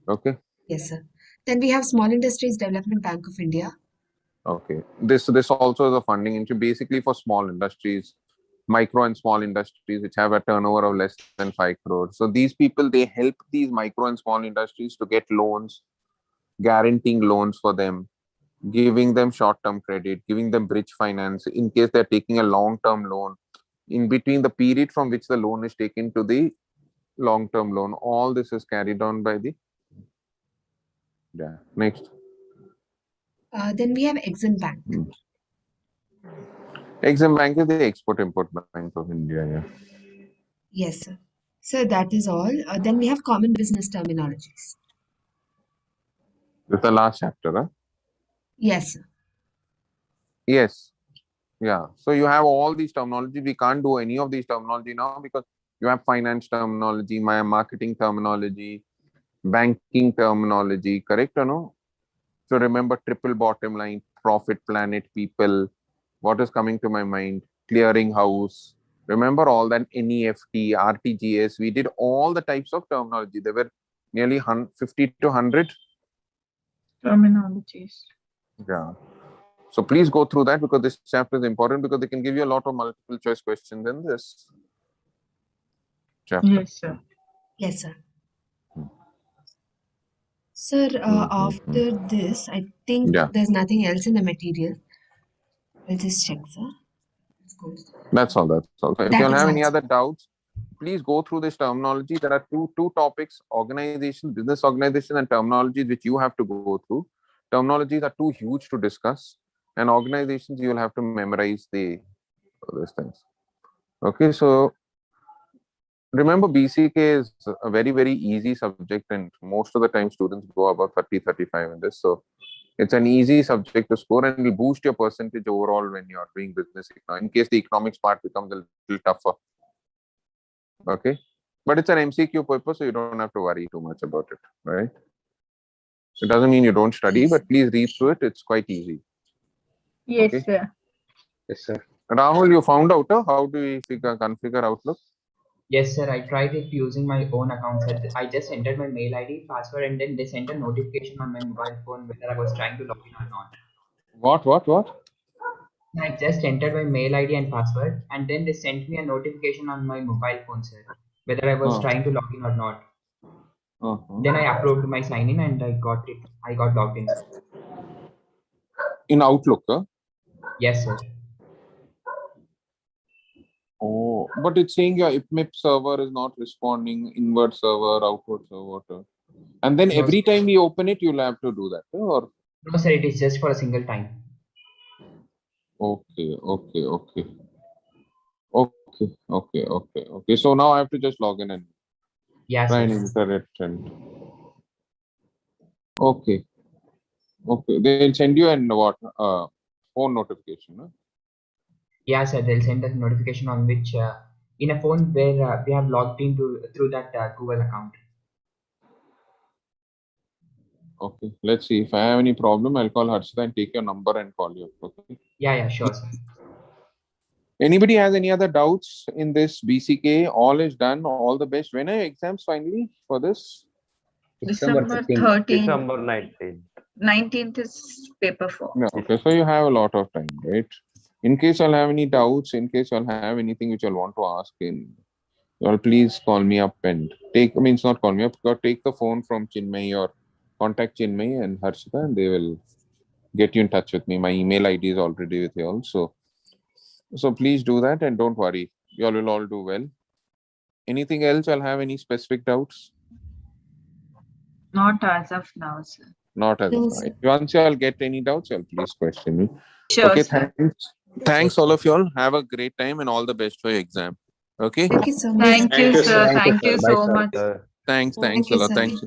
[SPEAKER 1] Okay.
[SPEAKER 2] Yes, sir. Then we have Small Industries Development Bank of India.
[SPEAKER 1] Okay. This also is a funding into basically for small industries, micro and small industries which have a turnover of less than 5 crores. So these people, they help these micro and small industries to get loans, guaranteeing loans for them, giving them short-term credit, giving them bridge finance in case they're taking a long-term loan. In between the period from which the loan is taken to the long-term loan, all this is carried on by the next.
[SPEAKER 2] Then we have Exim Bank.
[SPEAKER 1] Exim Bank is the Export-Import Bank of India. Yeah.
[SPEAKER 2] Yes, sir. So that is all. Then we have common business terminologies.
[SPEAKER 1] This is the last chapter, huh?
[SPEAKER 2] Yes, sir.
[SPEAKER 1] Yes. Yeah. So you have all these terminology. We can't do any of these terminology now because you have finance terminology, my marketing terminology, banking terminology, correct or no? So remember triple bottom line, profit planet, people. What is coming to my mind? Clearing house. Remember all that NEFT, RTGS. We did all the types of terminology. There were nearly 50 to 100
[SPEAKER 5] Terminologies.
[SPEAKER 1] Yeah. So please go through that because this chapter is important because they can give you a lot of multiple choice questions in this chapter.
[SPEAKER 5] Yes, sir.
[SPEAKER 2] Yes, sir. Sir, after this, I think
[SPEAKER 1] Yeah.
[SPEAKER 2] there's nothing else in the material. I'll just check, sir. Let's go.
[SPEAKER 1] That's all. That's all. So if
[SPEAKER 2] That
[SPEAKER 1] you all
[SPEAKER 2] is
[SPEAKER 1] have
[SPEAKER 2] all,
[SPEAKER 1] any
[SPEAKER 2] sir.
[SPEAKER 1] other doubts, please go through this terminology. There are two topics: organization, business organization, and terminologies which you have to go through. Terminologies are too huge to discuss, and organizations you will have to memorize these things. Okay, so remember BCK is a very, very easy subject, and most of the time students go about 30, 35 in this. So it's an easy subject to score and will boost your percentage overall when you're doing business in case the economics part becomes a little tougher. Okay. But it's an MCQ paper, so you don't have to worry too much about it, right? It doesn't mean you don't study, but please read through it. It's quite easy.
[SPEAKER 5] Yes,
[SPEAKER 1] Okay.
[SPEAKER 5] sir.
[SPEAKER 3] Yes, sir.
[SPEAKER 1] Rahul, you found out how do we configure Outlook?
[SPEAKER 3] Yes, sir. I tried it using my own account, sir. I just entered my mail ID, password, and then they sent a notification on my mobile phone whether I was trying to log in or not.
[SPEAKER 1] What?
[SPEAKER 3] I just entered my mail ID and password, and then they sent me a notification on my mobile phone, sir, whether I was trying to log in or not. Then I approved my sign in and I got it. I got logged in, sir.
[SPEAKER 1] In Outlook, huh?
[SPEAKER 3] Yes, sir.
[SPEAKER 1] Oh, but it's saying your IPMIP server is not responding, inward server, outward server. And then
[SPEAKER 3] No,
[SPEAKER 1] every
[SPEAKER 3] sir.
[SPEAKER 1] time we open it, you'll have to do that. Or
[SPEAKER 3] No, sir. It is just for a single time.
[SPEAKER 1] okay. So now I have to just log in and
[SPEAKER 3] Yeah,
[SPEAKER 1] try
[SPEAKER 3] sir.
[SPEAKER 1] and enter it and okay. They'll send you an what phone notification. Huh?
[SPEAKER 3] Yeah, sir. They'll send us notification on which in a phone where we have logged into through that Google account.
[SPEAKER 1] Okay. Let's see. If I have any problem, I'll call Harshita and take your number and call you. Okay.
[SPEAKER 3] Yeah, sure, sir.
[SPEAKER 1] Anybody has any other doubts in this BCK? All is done. All the best. When are your exams finally for this?
[SPEAKER 5] December
[SPEAKER 3] 13th.
[SPEAKER 5] 13th.
[SPEAKER 7] December 19th.
[SPEAKER 5] 19th is paper 4.
[SPEAKER 1] No, okay, so you have a lot of time, right? In case you'll have any doubts, in case you'll have anything which you'll want to ask you'll please call me up and not call me up, but take the phone from Chinmay or contact Chinmay and Harshita and they will get you in touch with me. My email ID is already with you all. So please do that and don't worry. You all will all do well. Anything else? I'll have any specific doubts?
[SPEAKER 5] Not as of now, sir.
[SPEAKER 1] Not as
[SPEAKER 2] No,
[SPEAKER 1] of
[SPEAKER 2] sir.
[SPEAKER 1] now. Once you all get any doubts, you'll please question me.
[SPEAKER 5] Sure,
[SPEAKER 1] Okay,
[SPEAKER 5] sir.
[SPEAKER 1] thanks all of you all. Have a great time and all the best for your exam. Okay.
[SPEAKER 2] Thank you so much.
[SPEAKER 5] Thank you, sir. Thank you
[SPEAKER 3] Bye,
[SPEAKER 5] so
[SPEAKER 3] sir.
[SPEAKER 5] much.
[SPEAKER 1] Thanks
[SPEAKER 2] Thank
[SPEAKER 1] a
[SPEAKER 2] you,
[SPEAKER 1] lot.
[SPEAKER 2] sir.
[SPEAKER 1] Thanks.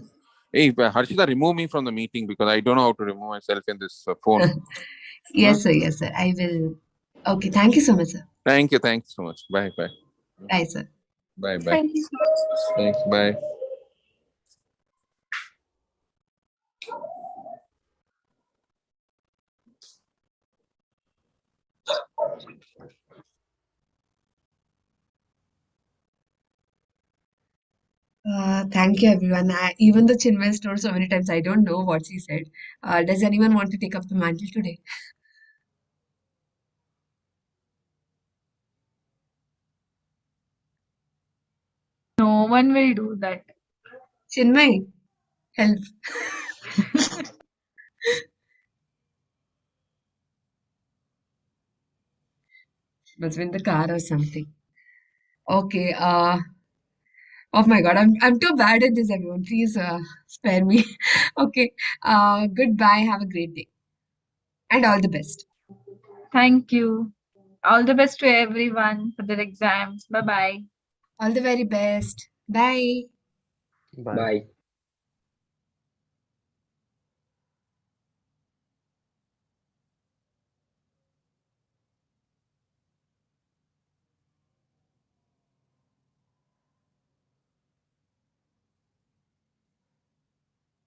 [SPEAKER 1] Hey, Harshita, remove me from the meeting because I don't know how to remove myself in this phone.
[SPEAKER 2] Yes, sir. Yes, sir. I will. Okay. Thank you so much, sir.
[SPEAKER 1] Thank you so much. Bye.
[SPEAKER 2] Bye, sir.
[SPEAKER 1] Bye.
[SPEAKER 6] Thank you.
[SPEAKER 1] Thanks. Bye.
[SPEAKER 2] Thank you, everyone. Even the Chinmay snore so many times, I don't know what she said. Does anyone want to take up the mantle today?
[SPEAKER 5] No one will do that.
[SPEAKER 2] Chinmay, help. Must be in the car or something. Okay. Oh my God, I'm too bad at this, everyone. Please spare me. Okay. Goodbye. Have a great day. And all the best.
[SPEAKER 5] Thank you. All the best to everyone for their exams. Bye bye.
[SPEAKER 2] All the very best. Bye.
[SPEAKER 3] Bye.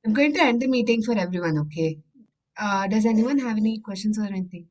[SPEAKER 2] I'm going to end the meeting for everyone, okay? Does anyone have any questions or anything?